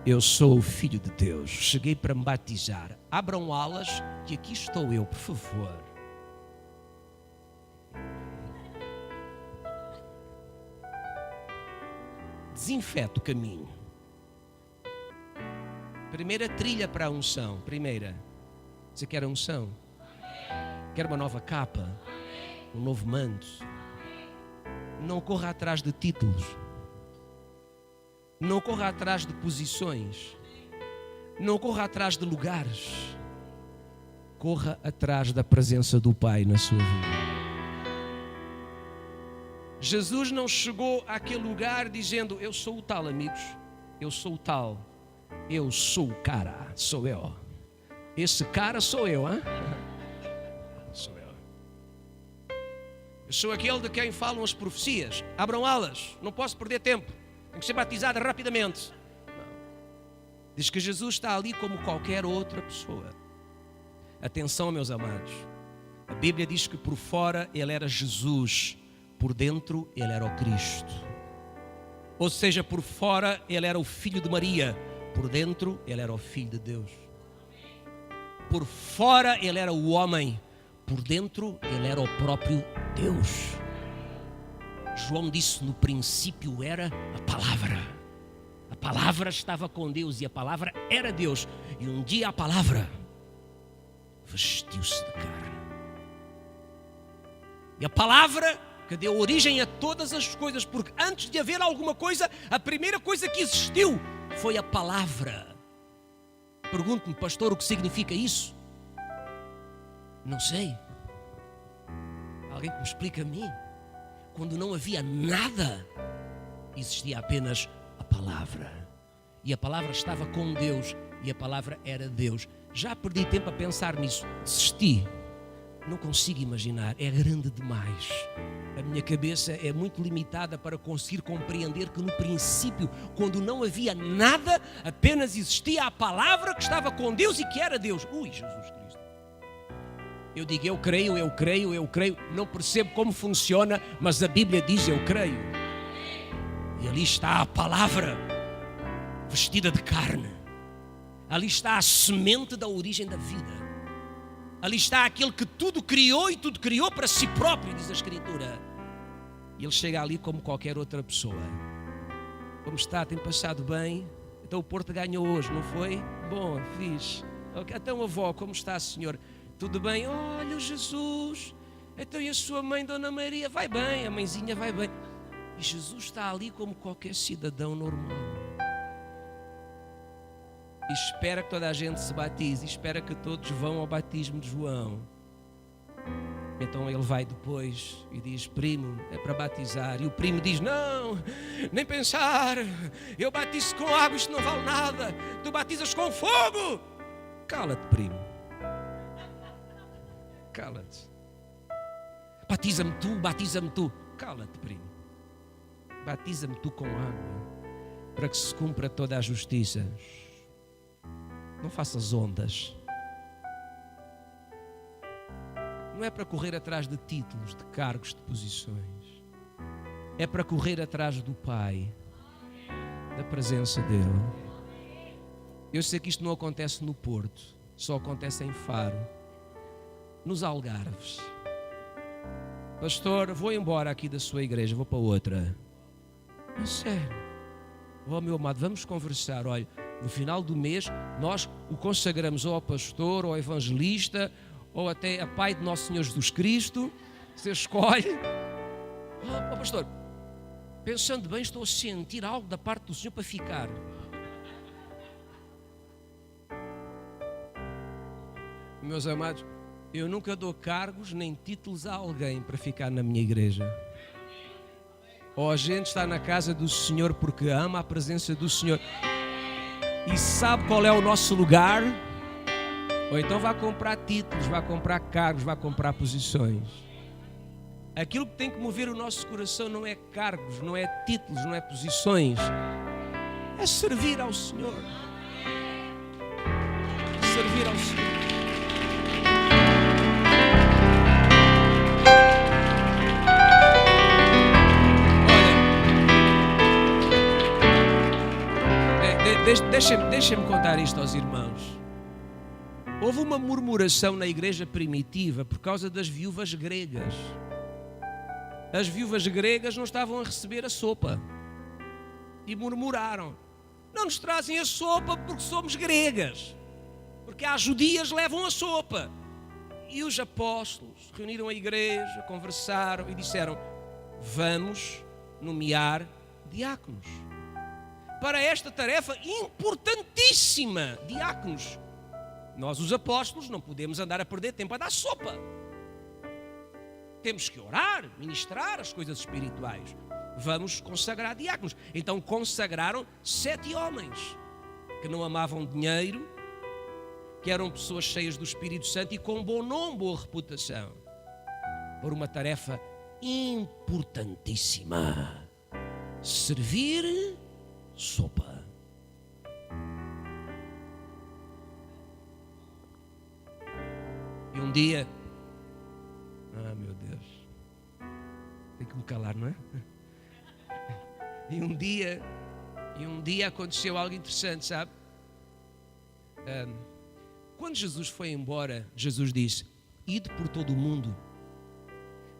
Speaker 1: eu sou o Filho de Deus, cheguei para me batizar, abram alas que aqui estou eu, por favor. Desinfeta o caminho. Primeira trilha para a unção. Primeira. Você quer a unção? Quer uma nova capa? Um novo manto? Não corra atrás de títulos. Não corra atrás de posições. Não corra atrás de lugares. Corra atrás da presença do Pai na sua vida. Jesus não chegou àquele lugar dizendo: eu sou o tal, amigos, eu sou o tal, eu sou o cara, sou eu. Esse cara sou eu, hein? Sou eu. Eu sou aquele de quem falam as profecias. Abram alas, não posso perder tempo, tenho que ser batizado rapidamente. Não. Diz que Jesus está ali como qualquer outra pessoa. Atenção, meus amados, a Bíblia diz que por fora ele era Jesus, por dentro ele era o Cristo. Ou seja, por fora ele era o filho de Maria, por dentro ele era o filho de Deus. Por fora ele era o homem, por dentro ele era o próprio Deus. João disse: no princípio era a palavra. A palavra estava com Deus e a palavra era Deus. E um dia a palavra vestiu-se de carne. E a palavra que deu origem a todas as coisas, porque antes de haver alguma coisa, a primeira coisa que existiu foi a palavra. Pergunto-me, pastor, o que significa isso? Não sei. Alguém que me explica a mim. Quando não havia nada, existia apenas a palavra. E a palavra estava com Deus e a palavra era Deus. Já perdi tempo a pensar nisso. Desisti. Não consigo imaginar, é grande demais. A minha cabeça é muito limitada para conseguir compreender que no princípio, quando não havia nada, apenas existia a palavra que estava com Deus e que era Deus. Ui, Jesus Cristo. Eu digo, eu creio. Não percebo como funciona, mas a Bíblia diz, eu creio. E ali está a palavra vestida de carne. Ali está a semente da origem da vida. Ali está aquele que tudo criou e tudo criou para si próprio, diz a Escritura. E ele chega ali como qualquer outra pessoa. Como está? Tem passado bem? Então o Porto ganhou hoje, não foi? Bom, fiz. Okay. Então avó, como está, senhor? Tudo bem? Olha, Jesus. Então e a sua mãe, Dona Maria? Vai bem, a mãezinha vai bem. E Jesus está ali como qualquer cidadão normal. E espera que toda a gente se batize, espera que todos vão ao batismo de João. Então ele vai depois e diz, primo, é para batizar. E o primo diz, não, nem pensar, eu batizo com água, isto não vale nada, tu batizas com fogo. Cala-te, primo. Cala-te. Batiza-me tu. Cala-te, primo. Batiza-me tu com água, para que se cumpra toda a justiça. Não faças ondas. Não é para correr atrás de títulos, de cargos, de posições. É para correr atrás do Pai, da presença dEle. Eu sei que isto não acontece no Porto, só acontece em Faro, nos Algarves. Pastor, vou embora aqui da sua igreja, vou para outra. É sério. Oh, meu amado, vamos conversar. Olha, no final do mês, nós o consagramos ou ao pastor, ou ao evangelista, ou até a Pai de Nosso Senhor Jesus Cristo. Você escolhe. Oh, pastor, pensando bem, estou a sentir algo da parte do Senhor para ficar. Meus amados, eu nunca dou cargos nem títulos a alguém para ficar na minha igreja. Ou a gente está na casa do Senhor porque ama a presença do Senhor e sabe qual é o nosso lugar, ou então vai comprar títulos, vai comprar cargos, vai comprar posições. Aquilo que tem que mover o nosso coração não é cargos, não é títulos, não é posições, é servir ao Senhor. Servir ao Senhor. Deixem-me contar isto aos irmãos. Houve uma murmuração na igreja primitiva por causa das viúvas gregas. As viúvas gregas não estavam a receber a sopa e murmuraram: não nos trazem a sopa porque somos gregas, porque as judias levam a sopa. E os apóstolos reuniram a igreja, conversaram e disseram: vamos nomear diáconos. para esta tarefa importantíssima, diáconos. Nós, os apóstolos, não podemos andar a perder tempo a dar sopa. Temos que orar, ministrar as coisas espirituais. Vamos consagrar diáconos. Então consagraram 7 homens que não amavam dinheiro, que eram pessoas cheias do Espírito Santo e com bom nome, boa reputação, por uma tarefa importantíssima: servir sopa. E um dia, meu Deus, tem que me calar, não é? E um dia aconteceu algo interessante, sabe? Quando Jesus foi embora, Jesus disse: ide por todo o mundo,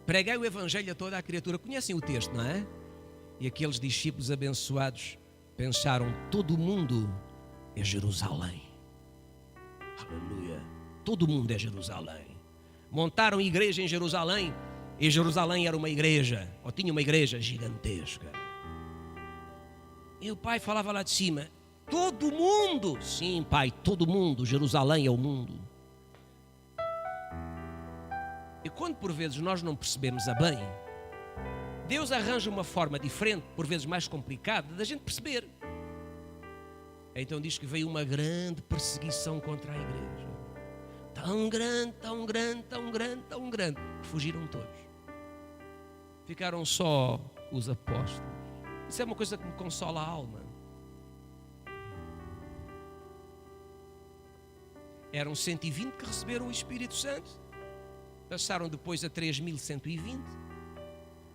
Speaker 1: pregai o evangelho a toda a criatura. Conhecem o texto, não é? E aqueles discípulos abençoados pensaram: todo o mundo é Jerusalém. Aleluia. Todo o mundo é Jerusalém. Montaram igreja em Jerusalém, e Jerusalém era uma igreja, ou tinha uma igreja gigantesca. E o pai falava lá de cima: todo mundo. Sim, pai, todo mundo. Jerusalém é o mundo. E quando por vezes nós não percebemos a bem, Deus arranja uma forma diferente, por vezes mais complicada, da gente perceber. Então diz que veio uma grande perseguição contra a igreja. Tão grande, tão grande, tão grande, tão grande, que fugiram todos. Ficaram só os apóstolos. Isso é uma coisa que me consola a alma. Eram 120 que receberam o Espírito Santo. Passaram depois a 3.120.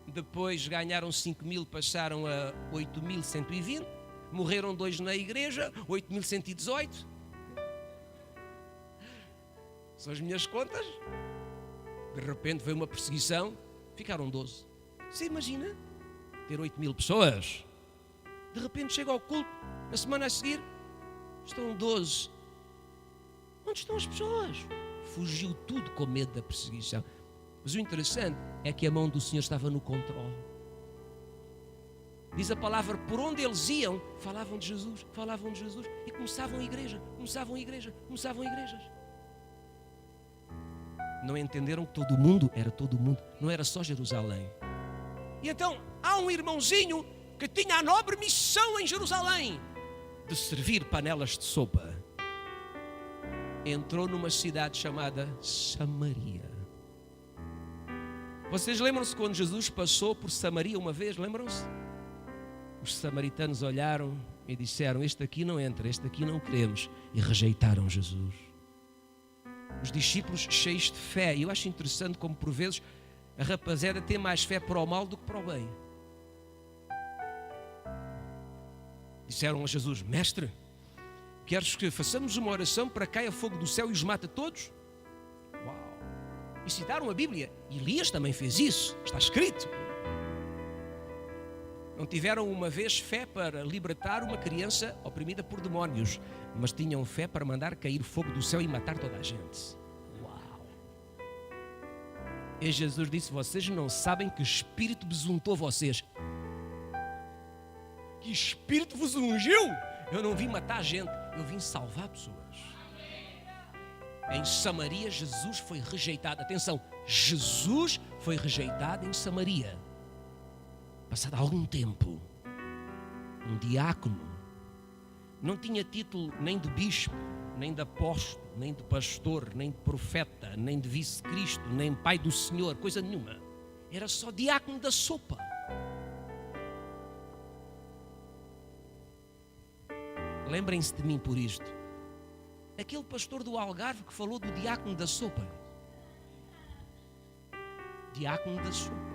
Speaker 1: Depois ganharam 5.000, passaram a 8.120. Morreram 2 na igreja, 8.118. São as minhas contas. De repente veio uma perseguição, ficaram 12. Você imagina ter 8.000 pessoas? De repente chega ao culto, na semana a seguir estão 12. Onde estão as pessoas? Fugiu tudo com medo da perseguição. Mas o interessante é que a mão do Senhor estava no controle. Diz a palavra, por onde eles iam, falavam de Jesus e começavam a igreja, começavam igrejas. Não entenderam que todo mundo era todo mundo, não era só Jerusalém. E então há um irmãozinho que tinha a nobre missão em Jerusalém de servir panelas de sopa. Entrou numa cidade chamada Samaria. Vocês lembram-se quando Jesus passou por Samaria uma vez? Lembram-se? Os samaritanos olharam e disseram: este aqui não entra, este aqui não queremos. E rejeitaram Jesus. Os discípulos cheios de fé. E eu acho interessante como por vezes a rapaziada tem mais fé para o mal do que para o bem. Disseram a Jesus: mestre, queres que façamos uma oração para que caia fogo do céu e os mate a todos? Uau! E citaram a Bíblia. Elias também fez isso, está escrito. Não tiveram uma vez fé para libertar uma criança oprimida por demónios, mas tinham fé para mandar cair fogo do céu e matar toda a gente. Uau! E Jesus disse: vocês não sabem que espírito vos untou vocês. Que espírito vos ungiu? Eu não vim matar gente, eu vim salvar pessoas. Em Samaria, Jesus foi rejeitado. Atenção, Jesus foi rejeitado em Samaria. Passado algum tempo, um diácono, não tinha título nem de bispo, nem de apóstolo, nem de pastor, nem de profeta, nem de vice-cristo, nem pai do Senhor, coisa nenhuma. Era só diácono da sopa. Lembrem-se de mim por isto. Aquele pastor do Algarve que falou do diácono da sopa. Diácono da sopa.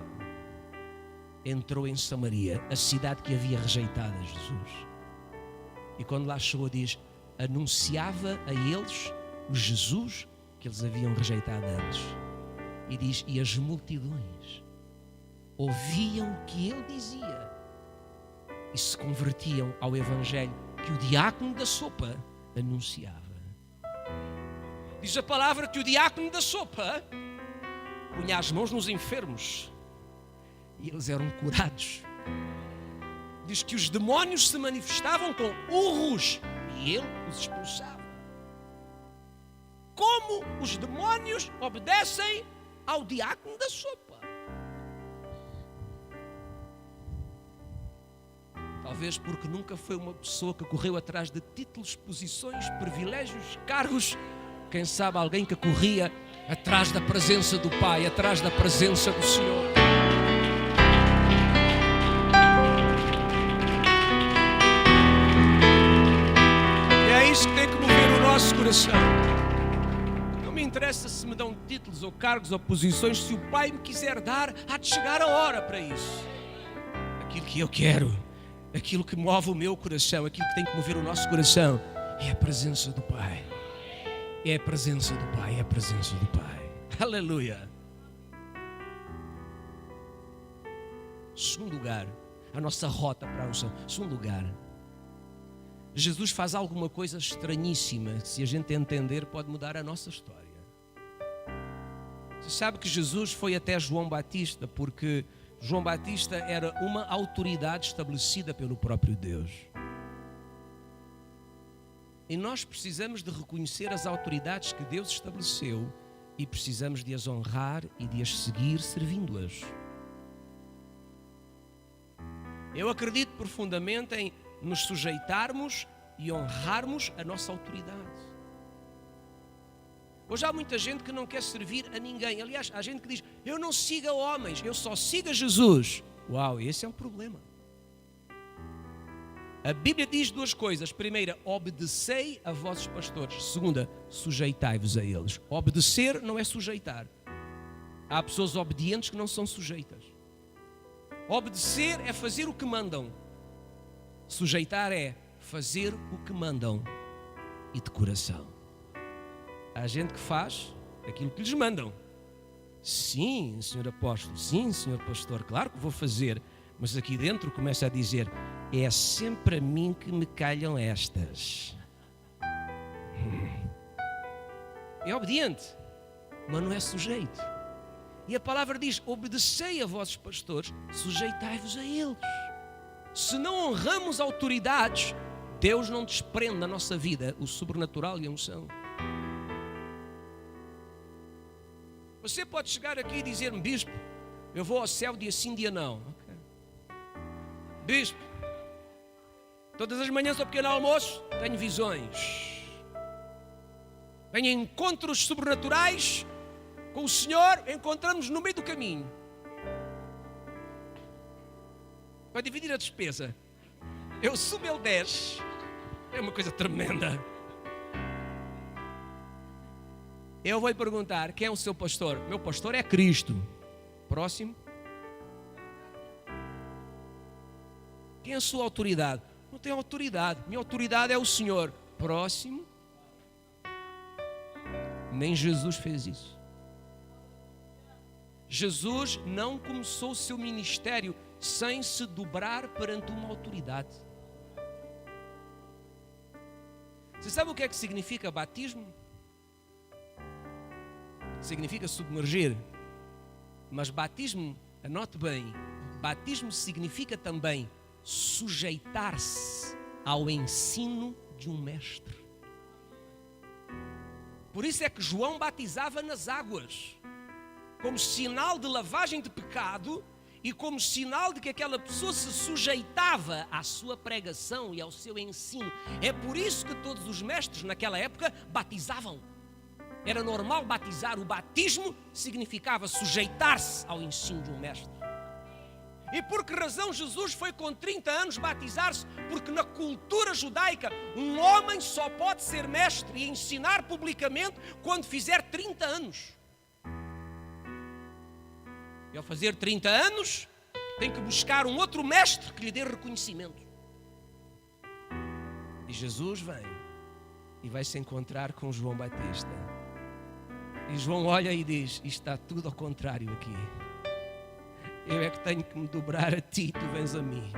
Speaker 1: Entrou em Samaria, a cidade que havia rejeitado a Jesus. E quando lá chegou, diz, anunciava a eles o Jesus que eles haviam rejeitado antes. E diz, e as multidões ouviam o que ele dizia e se convertiam ao evangelho que o diácono da sopa anunciava. Diz a palavra que o diácono da sopa punha as mãos nos enfermos e eles eram curados. diz que os demónios se manifestavam com urros e ele os expulsava. Como os demónios obedecem ao diácono da sopa? Talvez porque nunca foi uma pessoa que correu atrás de títulos, posições, privilégios, cargos. Quem sabe alguém que corria atrás da presença do Pai, atrás da presença do Senhor. E é isso que tem que mover o nosso coração. Não me interessa se me dão títulos ou cargos ou posições. Se o Pai me quiser dar, há de chegar a hora para isso. Aquilo que eu quero, aquilo que move o meu coração, aquilo que tem que mover o nosso coração, é a presença do Pai. É a presença do Pai, é a presença do Pai. Aleluia. Segundo lugar, a nossa rota para a unção. Segundo lugar, Jesus faz alguma coisa estranhíssima. Se a gente entender, pode mudar a nossa história. Você sabe que Jesus foi até João Batista, porque João Batista era uma autoridade estabelecida pelo próprio Deus. E nós precisamos de reconhecer as autoridades que Deus estabeleceu e precisamos de as honrar e de as seguir servindo-as. Eu acredito profundamente em nos sujeitarmos e honrarmos a nossa autoridade. Hoje há muita gente que não quer servir a ninguém. Aliás, há gente que diz, eu não sigo homens, eu só sigo Jesus. Uau, esse é o problema. A Bíblia diz duas coisas. Primeira, obedecei a vossos pastores. Segunda, sujeitai-vos a eles. Obedecer não é sujeitar. Há pessoas obedientes que não são sujeitas. Obedecer é fazer o que mandam. Sujeitar é fazer o que mandam e de coração. Há gente que faz aquilo que lhes mandam. Sim, senhor apóstolo, sim, senhor pastor, claro que vou fazer. Mas aqui dentro começa a dizer, é sempre a mim que me calham estas. É obediente, mas não é sujeito. E a palavra diz, obedecei a vossos pastores, sujeitai-vos a eles. Se não honramos autoridades, Deus não desprende da nossa vida o sobrenatural e a unção. Você pode chegar aqui e dizer-me, bispo, eu vou ao céu dia sim, dia não. Okay. Bispo, todas as manhãs ao pequeno almoço tenho visões. Tenho encontros sobrenaturais com o Senhor, encontramos no meio do caminho. Vai dividir a despesa. Eu subo, ele desce. É uma coisa tremenda. Eu vou lhe perguntar, quem é o seu pastor? Meu pastor é Cristo. Próximo. Quem é a sua autoridade? Não tenho autoridade. Minha autoridade é o Senhor. Próximo. Nem Jesus fez isso. Jesus não começou o seu ministério sem se dobrar perante uma autoridade. Você sabe o que é que significa batismo? Significa submergir. Mas batismo, anote bem, batismo significa também sujeitar-se ao ensino de um mestre. Por isso é que João batizava nas águas, como sinal de lavagem de pecado e como sinal de que aquela pessoa se sujeitava à sua pregação e ao seu ensino. É por isso que todos os mestres naquela época batizavam. Era normal batizar. O batismo significava sujeitar-se ao ensino de um mestre. E por que razão Jesus foi com 30 anos batizar-se? Porque na cultura judaica um homem só pode ser mestre e ensinar publicamente quando fizer 30 anos. E ao fazer 30 anos, tem que buscar um outro mestre que lhe dê reconhecimento. E Jesus vem e vai se encontrar com João Batista. E João olha e diz, isto está tudo ao contrário aqui. Eu é que tenho que me dobrar a ti, tu vens a mim.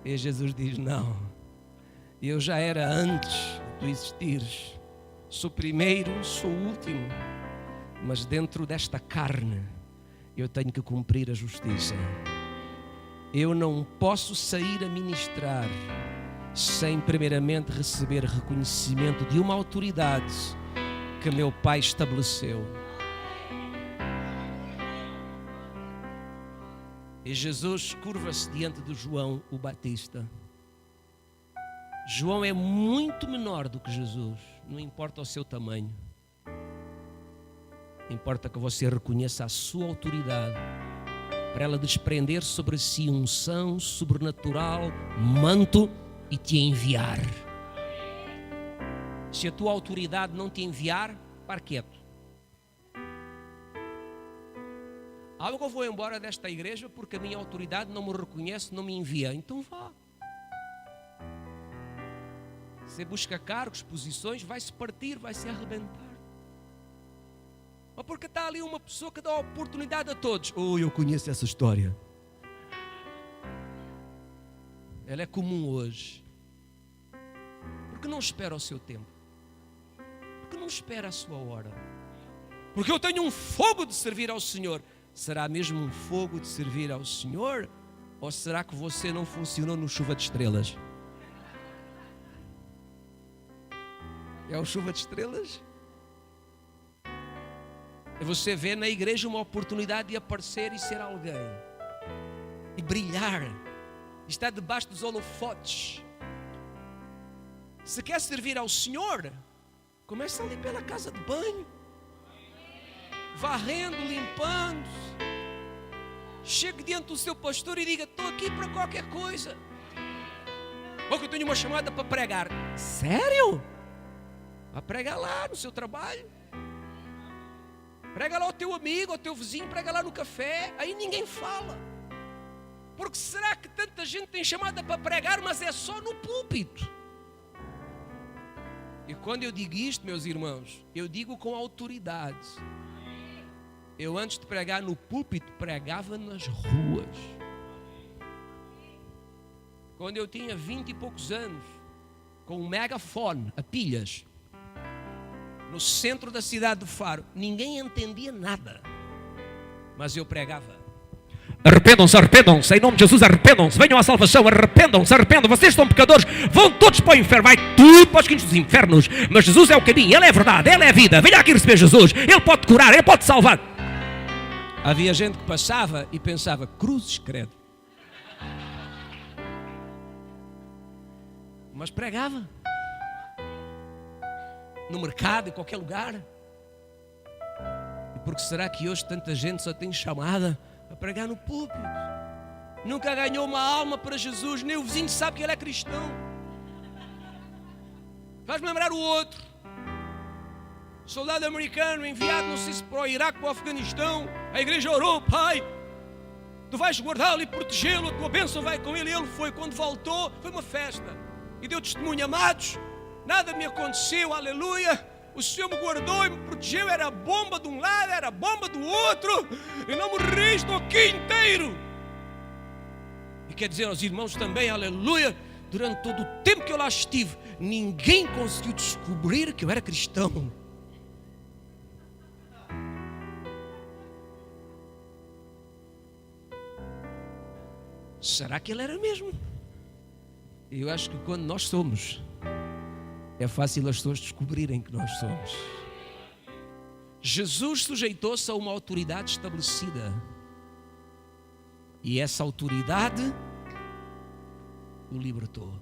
Speaker 1: E Jesus diz, não, eu já era antes de tu existires. Sou primeiro, sou último. Mas dentro desta carne, eu tenho que cumprir a justiça. Eu não posso sair a ministrar sem primeiramente receber reconhecimento de uma autoridade que meu Pai estabeleceu. E Jesus curva-se diante de João o Batista. João é muito menor do que Jesus, não importa o seu tamanho. Importa que você reconheça a sua autoridade para ela desprender sobre si unção sobrenatural, manto e te enviar. Se a tua autoridade não te enviar, pare quieto. Eu vou embora desta igreja porque a minha autoridade não me reconhece, não me envia. Então vá. Você busca cargos, posições, vai se partir, vai se arrebentar. Mas porque está ali uma pessoa que dá oportunidade a todos. Eu conheço essa história. Ela é comum hoje. Porque não espera o seu tempo. Porque não espera a sua hora. Porque eu tenho um fogo de servir ao Senhor. Será mesmo um fogo de servir ao Senhor? Ou será que você não funcionou no Chuva de Estrelas? É o Chuva de Estrelas? E você vê na igreja uma oportunidade de aparecer e ser alguém. E brilhar. Estar debaixo dos holofotes. Se quer servir ao Senhor, começa ali pela casa de banho. Varrendo, limpando. Chegue diante do seu pastor e diga: estou aqui para qualquer coisa. Ou que eu tenho uma chamada para pregar. Sério? Vai pregar lá no seu trabalho. Prega lá ao teu amigo, ao teu vizinho, prega lá no café. Aí ninguém fala. Porque será que tanta gente tem chamada para pregar, mas é só no púlpito? E quando eu digo isto, meus irmãos, eu digo com autoridade. Eu antes de pregar no púlpito, pregava nas ruas. Quando eu tinha 20 e poucos anos, com um megafone a pilhas, no centro da cidade do Faro, ninguém entendia nada, mas eu pregava.
Speaker 2: Arrependam-se, arrependam-se, em nome de Jesus, arrependam-se, venham à salvação, arrependam-se, arrependam, vocês são pecadores, vão todos para o inferno, vai tudo para os quintos dos infernos, mas Jesus é o caminho, Ele é a verdade, Ele é a vida, venha aqui receber Jesus, Ele pode te curar, Ele pode te salvar.
Speaker 1: Havia gente que passava e pensava: cruzes, credo. Mas pregava. No mercado, em qualquer lugar. E por que será que hoje tanta gente só tem chamada a pregar no púlpito? Nunca ganhou uma alma para Jesus, nem o vizinho sabe que ele é cristão. Faz-me lembrar o outro soldado americano enviado, não sei se para o Iraque, para o Afeganistão. A igreja orou: Pai, Tu vais guardá-lo e protegê-lo, a Tua bênção vai com ele. E ele foi, quando voltou, foi uma festa e deu testemunho: amados, nada me aconteceu, aleluia, o Senhor me guardou e me protegeu. Era bomba de um lado, era bomba do outro, e não morri, estou aqui inteiro. E quer dizer aos irmãos também, aleluia, durante todo o tempo que eu lá estive, ninguém conseguiu descobrir que eu era cristão. Será que ele era mesmo? Eu acho que quando nós somos, é fácil as pessoas descobrirem que nós somos. Jesus sujeitou-se a uma autoridade estabelecida. E essa autoridade o libertou.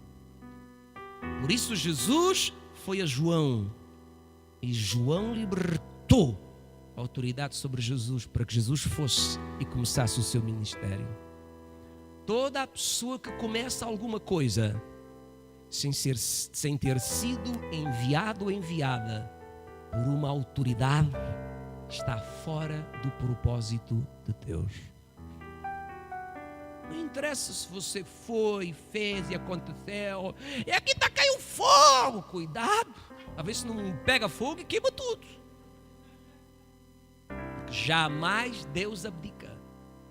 Speaker 1: Por isso Jesus foi a João. E João libertou a autoridade sobre Jesus, para que Jesus fosse e começasse o seu ministério. Toda a pessoa que começa alguma coisa sem ter sido enviado ou enviada por uma autoridade, está fora do propósito de Deus. Não interessa se você foi, fez e aconteceu. E aqui está caindo fogo. Cuidado, a ver se não pega fogo e queima tudo. Porque jamais Deus abdica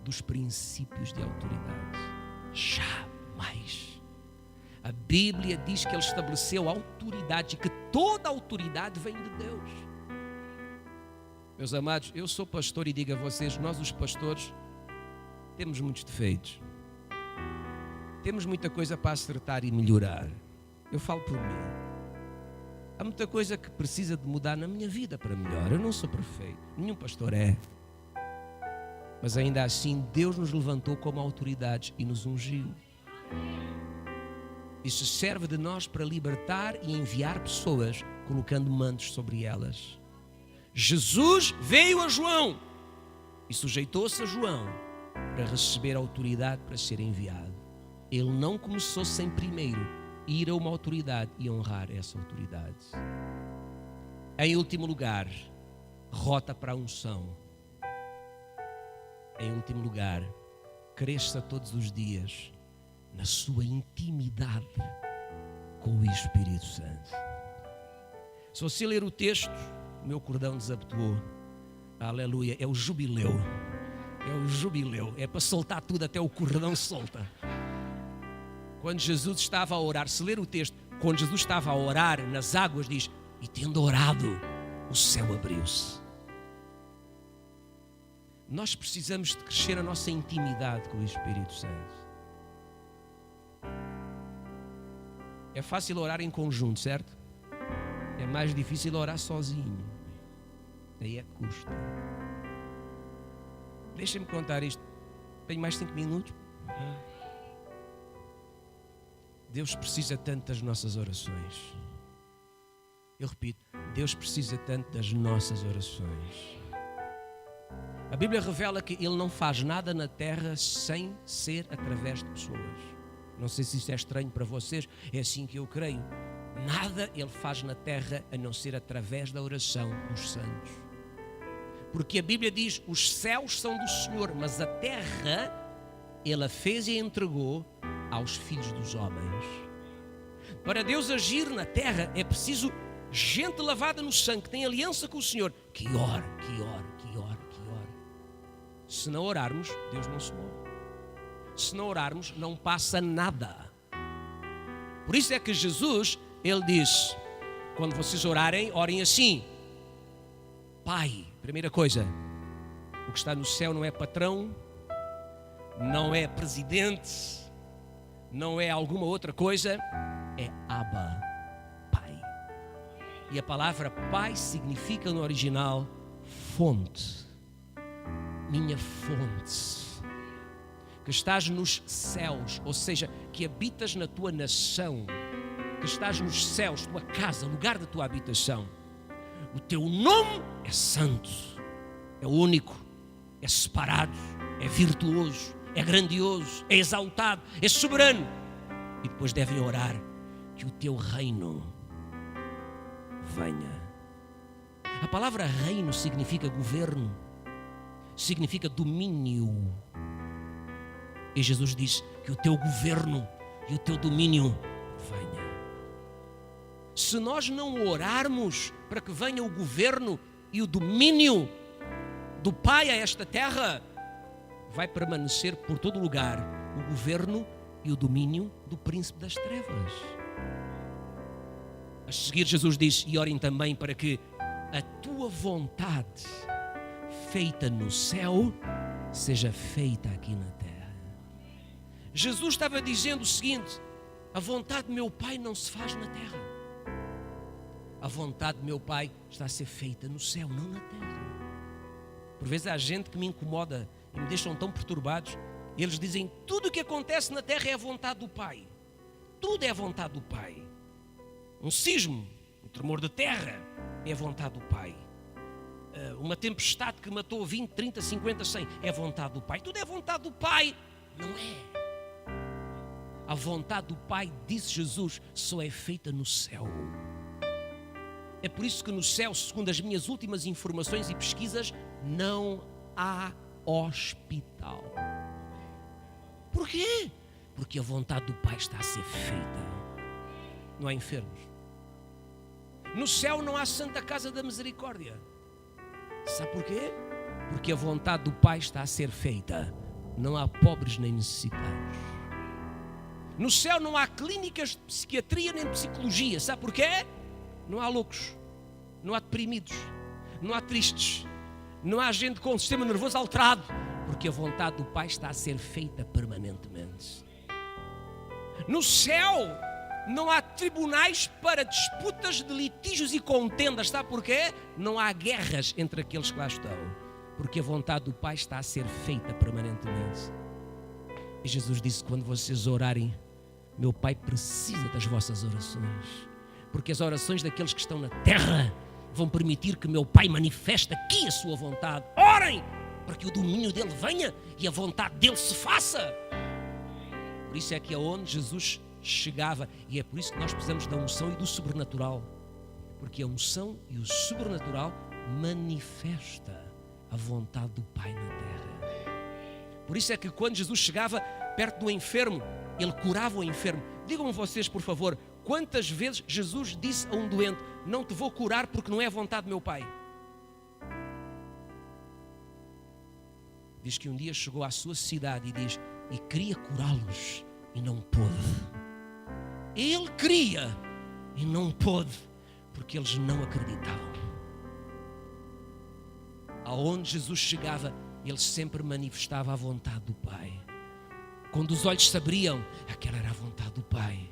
Speaker 1: dos princípios de autoridade. Jamais. A Bíblia diz que Ele estabeleceu autoridade, que toda autoridade vem de Deus. Meus amados, eu sou pastor e digo a vocês, nós os pastores temos muitos defeitos. temos muita coisa para acertar e melhorar. Eu falo por mim. Há muita coisa que precisa de mudar na minha vida para melhor. Eu não sou perfeito, nenhum pastor é. Mas ainda assim, Deus nos levantou como autoridades e nos ungiu. Isso serve de nós para libertar e enviar pessoas, colocando mantos sobre elas. Jesus veio a João e sujeitou-se a João para receber a autoridade para ser enviado. Ele não começou sem primeiro ir a uma autoridade e honrar essa autoridade. Em último lugar, rota para a unção. Em último lugar, cresça todos os dias na sua intimidade com o Espírito Santo. Se você ler o texto, o meu cordão desabotoou. Aleluia, é o jubileu. É o jubileu, é para soltar tudo, até o cordão solta. Quando Jesus estava a orar, se ler o texto, quando Jesus estava a orar nas águas, diz: e tendo orado, o céu abriu-se. Nós precisamos de crescer a nossa intimidade com o Espírito Santo. É fácil orar em conjunto, certo? É mais difícil orar sozinho. Aí é que custa. Deixa-me contar isto. Tenho mais 5 minutos. Deus precisa tanto das nossas orações. Eu repito, Deus precisa tanto das nossas orações. A Bíblia revela que Ele não faz nada na terra sem ser através de pessoas. Não sei se isso é estranho para vocês, é assim que eu creio. Nada Ele faz na terra a não ser através da oração dos santos. Porque a Bíblia diz: os céus são do Senhor, mas a terra Ele a fez e a entregou aos filhos dos homens. Para Deus agir na terra é preciso gente lavada no sangue, que tem aliança com o Senhor, que ore, que ore, que ore, que ore. Se não orarmos, Deus não se move. Se não orarmos, não passa nada. Por isso é que Jesus, Ele diz: quando vocês orarem, orem assim: Pai. Primeira coisa, o que está no céu não é patrão, não é presidente, não é alguma outra coisa, é Abba, Pai. E a palavra Pai significa no original fonte, minha fonte. Que estás nos céus, ou seja, que habitas na tua nação, que estás nos céus, tua casa, lugar da tua habitação. O teu nome é santo, é único, é separado, é virtuoso, é grandioso, é exaltado, é soberano. E depois devem orar que o teu reino venha. A palavra reino significa governo, significa domínio. E Jesus diz que o teu governo e o teu domínio venha. Se nós não orarmos para que venha o governo e o domínio do Pai a esta terra, vai permanecer por todo lugar o governo e o domínio do príncipe das trevas. A seguir Jesus diz: e orem também para que a tua vontade feita no céu seja feita aqui na terra. Jesus estava dizendo o seguinte: a vontade do meu Pai não se faz na terra. A vontade do meu Pai está a ser feita no céu, não na terra. Por vezes há gente que me incomoda e me deixam tão perturbados. E eles dizem: tudo o que acontece na terra é a vontade do Pai. Tudo é a vontade do Pai. Um sismo, um tremor de terra, é a vontade do Pai. Uma tempestade que matou 20, 30, 50, 100, é a vontade do Pai. Tudo é a vontade do Pai. Não é. A vontade do Pai, disse Jesus, só é feita no céu. É por isso que no céu, segundo as minhas últimas informações e pesquisas, não há hospital. Por quê? Porque a vontade do Pai está a ser feita. Não há enfermos. No céu não há Santa Casa da Misericórdia. Sabe por quê? Porque a vontade do Pai está a ser feita. Não há pobres nem necessitados. No céu não há clínicas de psiquiatria nem de psicologia. Sabe por quê? Não há loucos, não há deprimidos, não há tristes, não há gente com o sistema nervoso alterado, porque a vontade do Pai está a ser feita permanentemente. No céu não há tribunais para disputas de litígios e contendas. Sabe porquê? Não há guerras entre aqueles que lá estão, porque a vontade do Pai está a ser feita permanentemente. E Jesus disse: quando vocês orarem, meu Pai precisa das vossas orações, porque as orações daqueles que estão na terra vão permitir que meu Pai manifeste aqui a sua vontade. Orem para que o domínio dele venha e a vontade dele se faça. Por isso é que aonde Jesus chegava, e é por isso que nós precisamos da unção e do sobrenatural, porque a unção e o sobrenatural manifesta a vontade do Pai na terra. Por isso é que quando Jesus chegava perto do enfermo, ele curava o enfermo. Digam-me vocês, por favor, quantas vezes Jesus disse a um doente: não te vou curar porque não é a vontade do meu Pai? Diz que um dia chegou à sua cidade e diz: e queria curá-los e não pôde. Ele queria e não pôde, porque eles não acreditavam. Aonde Jesus chegava, ele sempre manifestava a vontade do Pai. Quando os olhos se abriam, aquela era a vontade do Pai.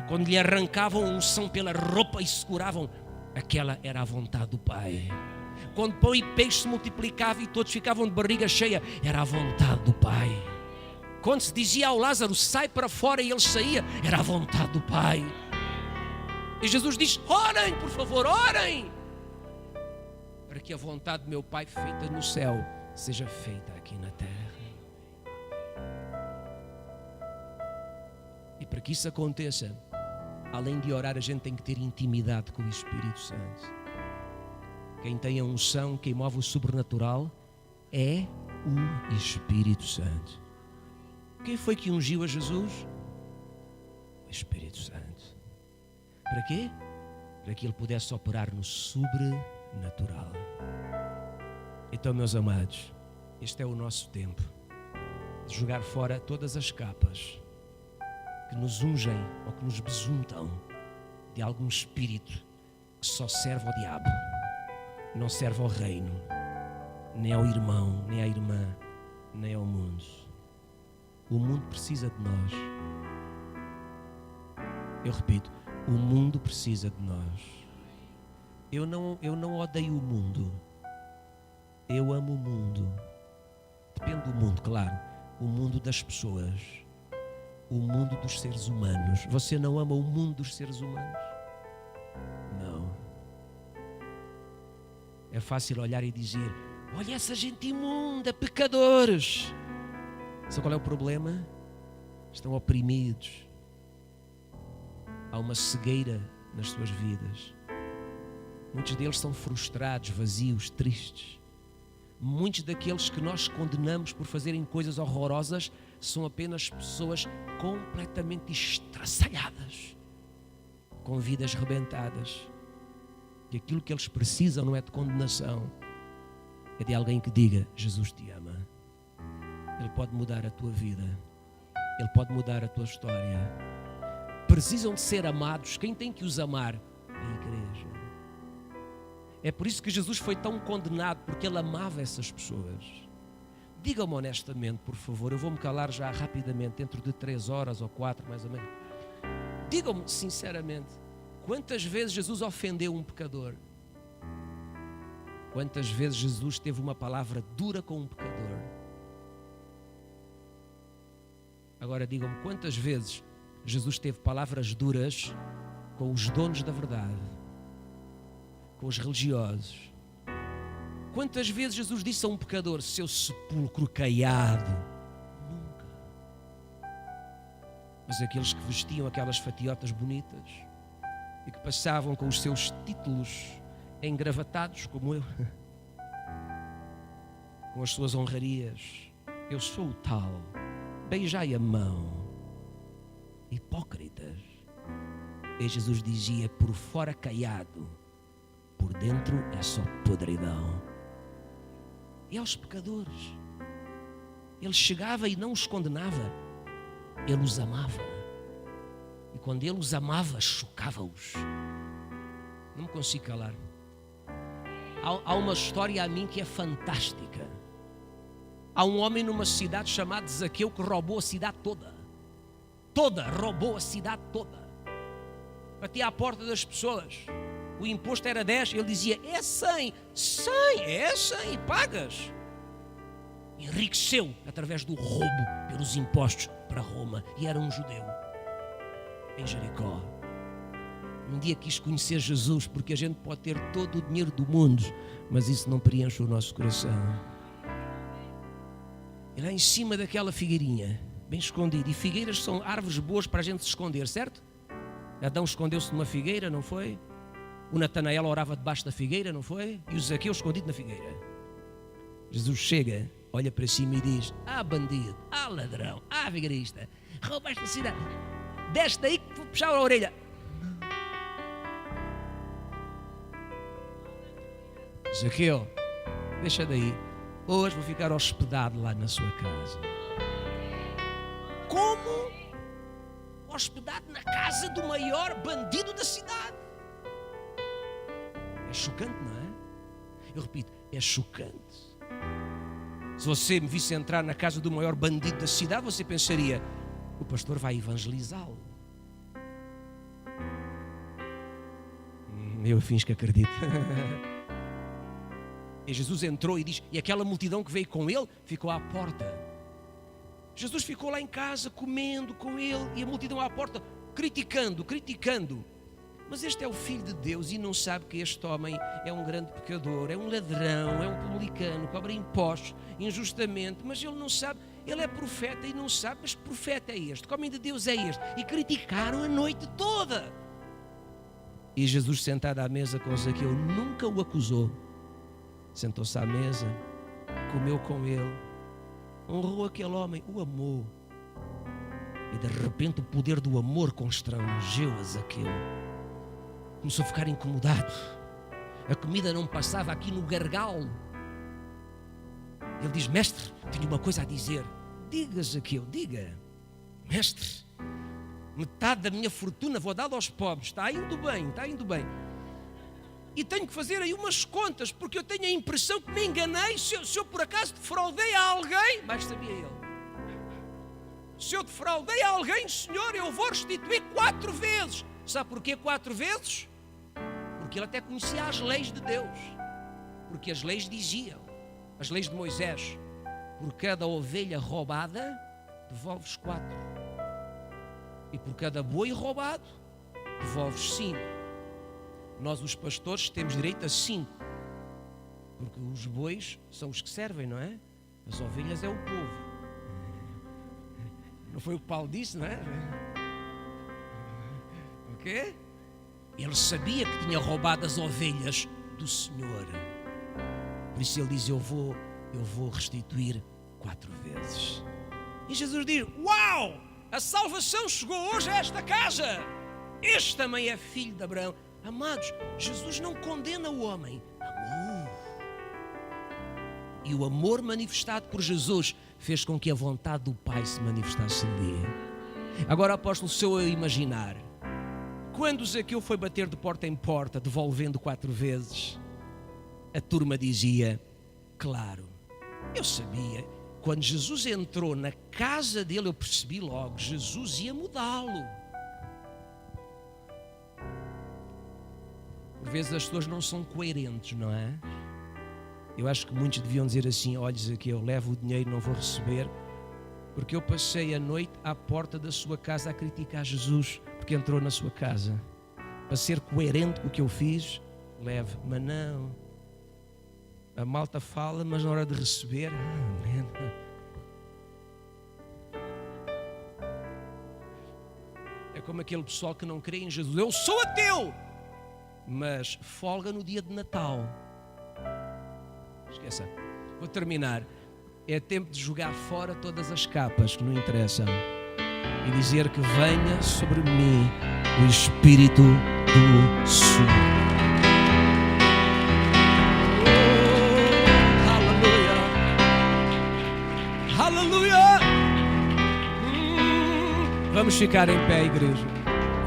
Speaker 1: Quando lhe arrancavam a unção pela roupa e se curavam, aquela era a vontade do Pai. Quando pão e peixe se multiplicavam e todos ficavam de barriga cheia, era a vontade do Pai. Quando se dizia ao Lázaro: sai para fora, e ele saía, era a vontade do Pai. E Jesus diz: orem, por favor, orem, para que a vontade do meu Pai feita no céu seja feita aqui na terra. E para que isso aconteça, além de orar, a gente tem que ter intimidade com o Espírito Santo. Quem tem a unção, quem move o sobrenatural, é o Espírito Santo. Quem foi que ungiu a Jesus? O Espírito Santo. Para quê? Para que ele pudesse operar no sobrenatural. Então, meus amados, este é o nosso tempo de jogar fora todas as capas que nos ungem ou que nos besuntam de algum espírito que só serve ao diabo, não serve ao reino, nem ao irmão, nem à irmã, nem ao mundo. O mundo precisa de nós. Eu repito, o mundo precisa de nós. Eu não odeio o mundo. Eu amo o mundo. Depende do mundo, claro. O mundo das pessoas. O mundo dos seres humanos. Você não ama o mundo dos seres humanos? Não. É fácil olhar e dizer: olha essa gente imunda, pecadores. Sabe qual é o problema? Estão oprimidos. Há uma cegueira nas suas vidas. Muitos deles são frustrados, vazios, tristes. Muitos daqueles que nós condenamos por fazerem coisas horrorosas são apenas pessoas completamente estraçalhadas, com vidas rebentadas. E aquilo que eles precisam não é de condenação, é de alguém que diga: Jesus te ama. Ele pode mudar a tua vida. Ele pode mudar a tua história. Precisam de ser amados. Quem tem que os amar? A igreja. É por isso que Jesus foi tão condenado, porque ele amava essas pessoas. Digam-me honestamente, por favor, eu vou-me calar já rapidamente, dentro de 3 horas ou 4, mais ou menos. Digam-me sinceramente, quantas vezes Jesus ofendeu um pecador? Quantas vezes Jesus teve uma palavra dura com um pecador? Agora digam-me, quantas vezes Jesus teve palavras duras com os donos da verdade, com os religiosos? Quantas vezes Jesus disse a um pecador: seu sepulcro caiado? Nunca. Mas aqueles que vestiam aquelas fatiotas bonitas e que passavam com os seus títulos engravatados, como eu, com as suas honrarias: eu sou o tal, beijai a mão. Hipócritas. E Jesus dizia: por fora caiado, por dentro é só podridão. E aos pecadores, ele chegava e não os condenava, ele os amava. E quando ele os amava, chocava-os. Não me consigo calar. Há uma história a mim que é fantástica. Há um homem numa cidade chamada Zaqueu que roubou a cidade toda. toda, roubou a cidade toda. Batia à porta das pessoas. O imposto era 10, ele dizia, é 100, 100, é 100, e pagas. Enriqueceu através do roubo pelos impostos para Roma, e era um judeu, em Jericó. Um dia quis conhecer Jesus, porque a gente pode ter todo o dinheiro do mundo, mas isso não preenche o nosso coração. E lá em cima daquela figueirinha, bem escondido, e figueiras são árvores boas para a gente se esconder, certo? Adão escondeu-se numa figueira, não foi? O Natanael orava debaixo da figueira, não foi? E o Zaqueu escondido na figueira. Jesus chega, olha para cima e diz, bandido, ladrão, vigarista, roubaste a cidade, desce daí que vou puxar a orelha. Zaqueu, deixa daí, hoje vou ficar hospedado lá na sua casa. Como? Hospedado na casa do maior bandido da cidade. É chocante, não é? Eu repito, é chocante. Se você me visse entrar na casa do maior bandido da cidade, você pensaria, o pastor vai evangelizá-lo. Eu finjo que acredito. E Jesus entrou e diz, e aquela multidão que veio com ele ficou à porta. Jesus ficou lá em casa comendo com ele e a multidão à porta criticando. Mas este é o Filho de Deus e não sabe que este homem é um grande pecador, é um ladrão, é um publicano, cobra impostos injustamente, mas ele não sabe, ele é profeta e não sabe, mas que profeta é este? Que homem de Deus é este? E criticaram a noite toda. E Jesus, sentado à mesa com Zaqueu, nunca o acusou. Sentou-se à mesa, comeu com ele, honrou aquele homem, o amou. E de repente o poder do amor constrangeu a Zaqueu. Começou a ficar incomodado. A comida não passava aqui no gargalo. Ele diz, mestre, tenho uma coisa a dizer. Diga, Zaqueu, diga. Mestre, metade da minha fortuna vou dar aos pobres. Está indo bem. E tenho que fazer aí umas contas, porque eu tenho a impressão que me enganei. Se eu por acaso defraudei a alguém, mais sabia ele. Se eu defraudei a alguém, Senhor, eu vou restituir 4 vezes. Sabe porquê 4 vezes? Porque ele até conhecia as leis de Deus. Porque as leis diziam, as leis de Moisés, por cada ovelha roubada, devolves 4. E por cada boi roubado, devolves 5. Nós, os pastores, temos direito a 5. Porque os bois são os que servem, não é? As ovelhas é o povo. Não foi o que Paulo disse, não é? O quê? Ele sabia que tinha roubado as ovelhas do Senhor. Por isso ele diz, eu vou restituir 4 vezes. E Jesus diz, uau! A salvação chegou hoje a esta casa. Este também é filho de Abraão. Amados, Jesus não condena o homem. Amor. E o amor manifestado por Jesus fez com que a vontade do Pai se manifestasse ali. Agora, apóstolo, se eu imaginar, quando Zaqueu foi bater de porta em porta, devolvendo 4 vezes, a turma dizia, claro, eu sabia, quando Jesus entrou na casa dele, eu percebi logo, Jesus ia mudá-lo. Por vezes as pessoas não são coerentes, não é? Eu acho que muitos deviam dizer assim, olha Zaqueu, eu levo o dinheiro, não vou receber, porque eu passei a noite à porta da sua casa a criticar Jesus, porque entrou na sua casa. Para ser coerente com o que eu fiz, leve, mas não. A malta fala, mas na hora de receber, é como aquele pessoal que não crê em Jesus. Eu sou ateu, mas folga no dia de Natal. Esqueça. Vou terminar. É tempo de jogar fora todas as capas que não interessam e dizer que venha sobre mim o Espírito do Senhor. Oh, aleluia! Aleluia! Vamos ficar em pé, igreja.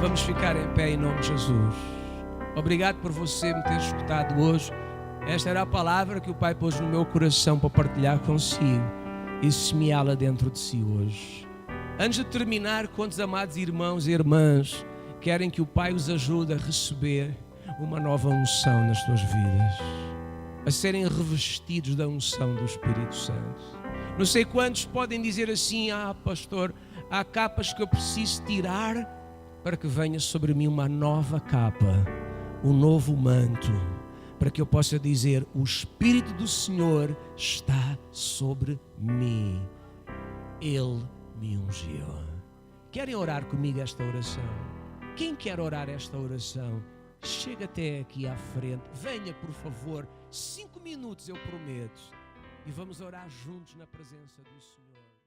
Speaker 1: Vamos ficar em pé em nome de Jesus. Obrigado por você me ter escutado hoje. Esta era a palavra que o Pai pôs no meu coração para partilhar consigo e semeá-la dentro de si hoje. Antes de terminar, quantos amados irmãos e irmãs querem que o Pai os ajude a receber uma nova unção nas suas vidas, a serem revestidos da unção do Espírito Santo? Não sei quantos podem dizer assim: pastor, há capas que eu preciso tirar para que venha sobre mim uma nova capa, um novo manto, para que eu possa dizer: o Espírito do Senhor está sobre mim, Ele me ungiu. Querem orar comigo esta oração? Quem quer orar esta oração, chega até aqui à frente. Venha, por favor, 5 minutos eu prometo, e vamos orar juntos na presença do Senhor.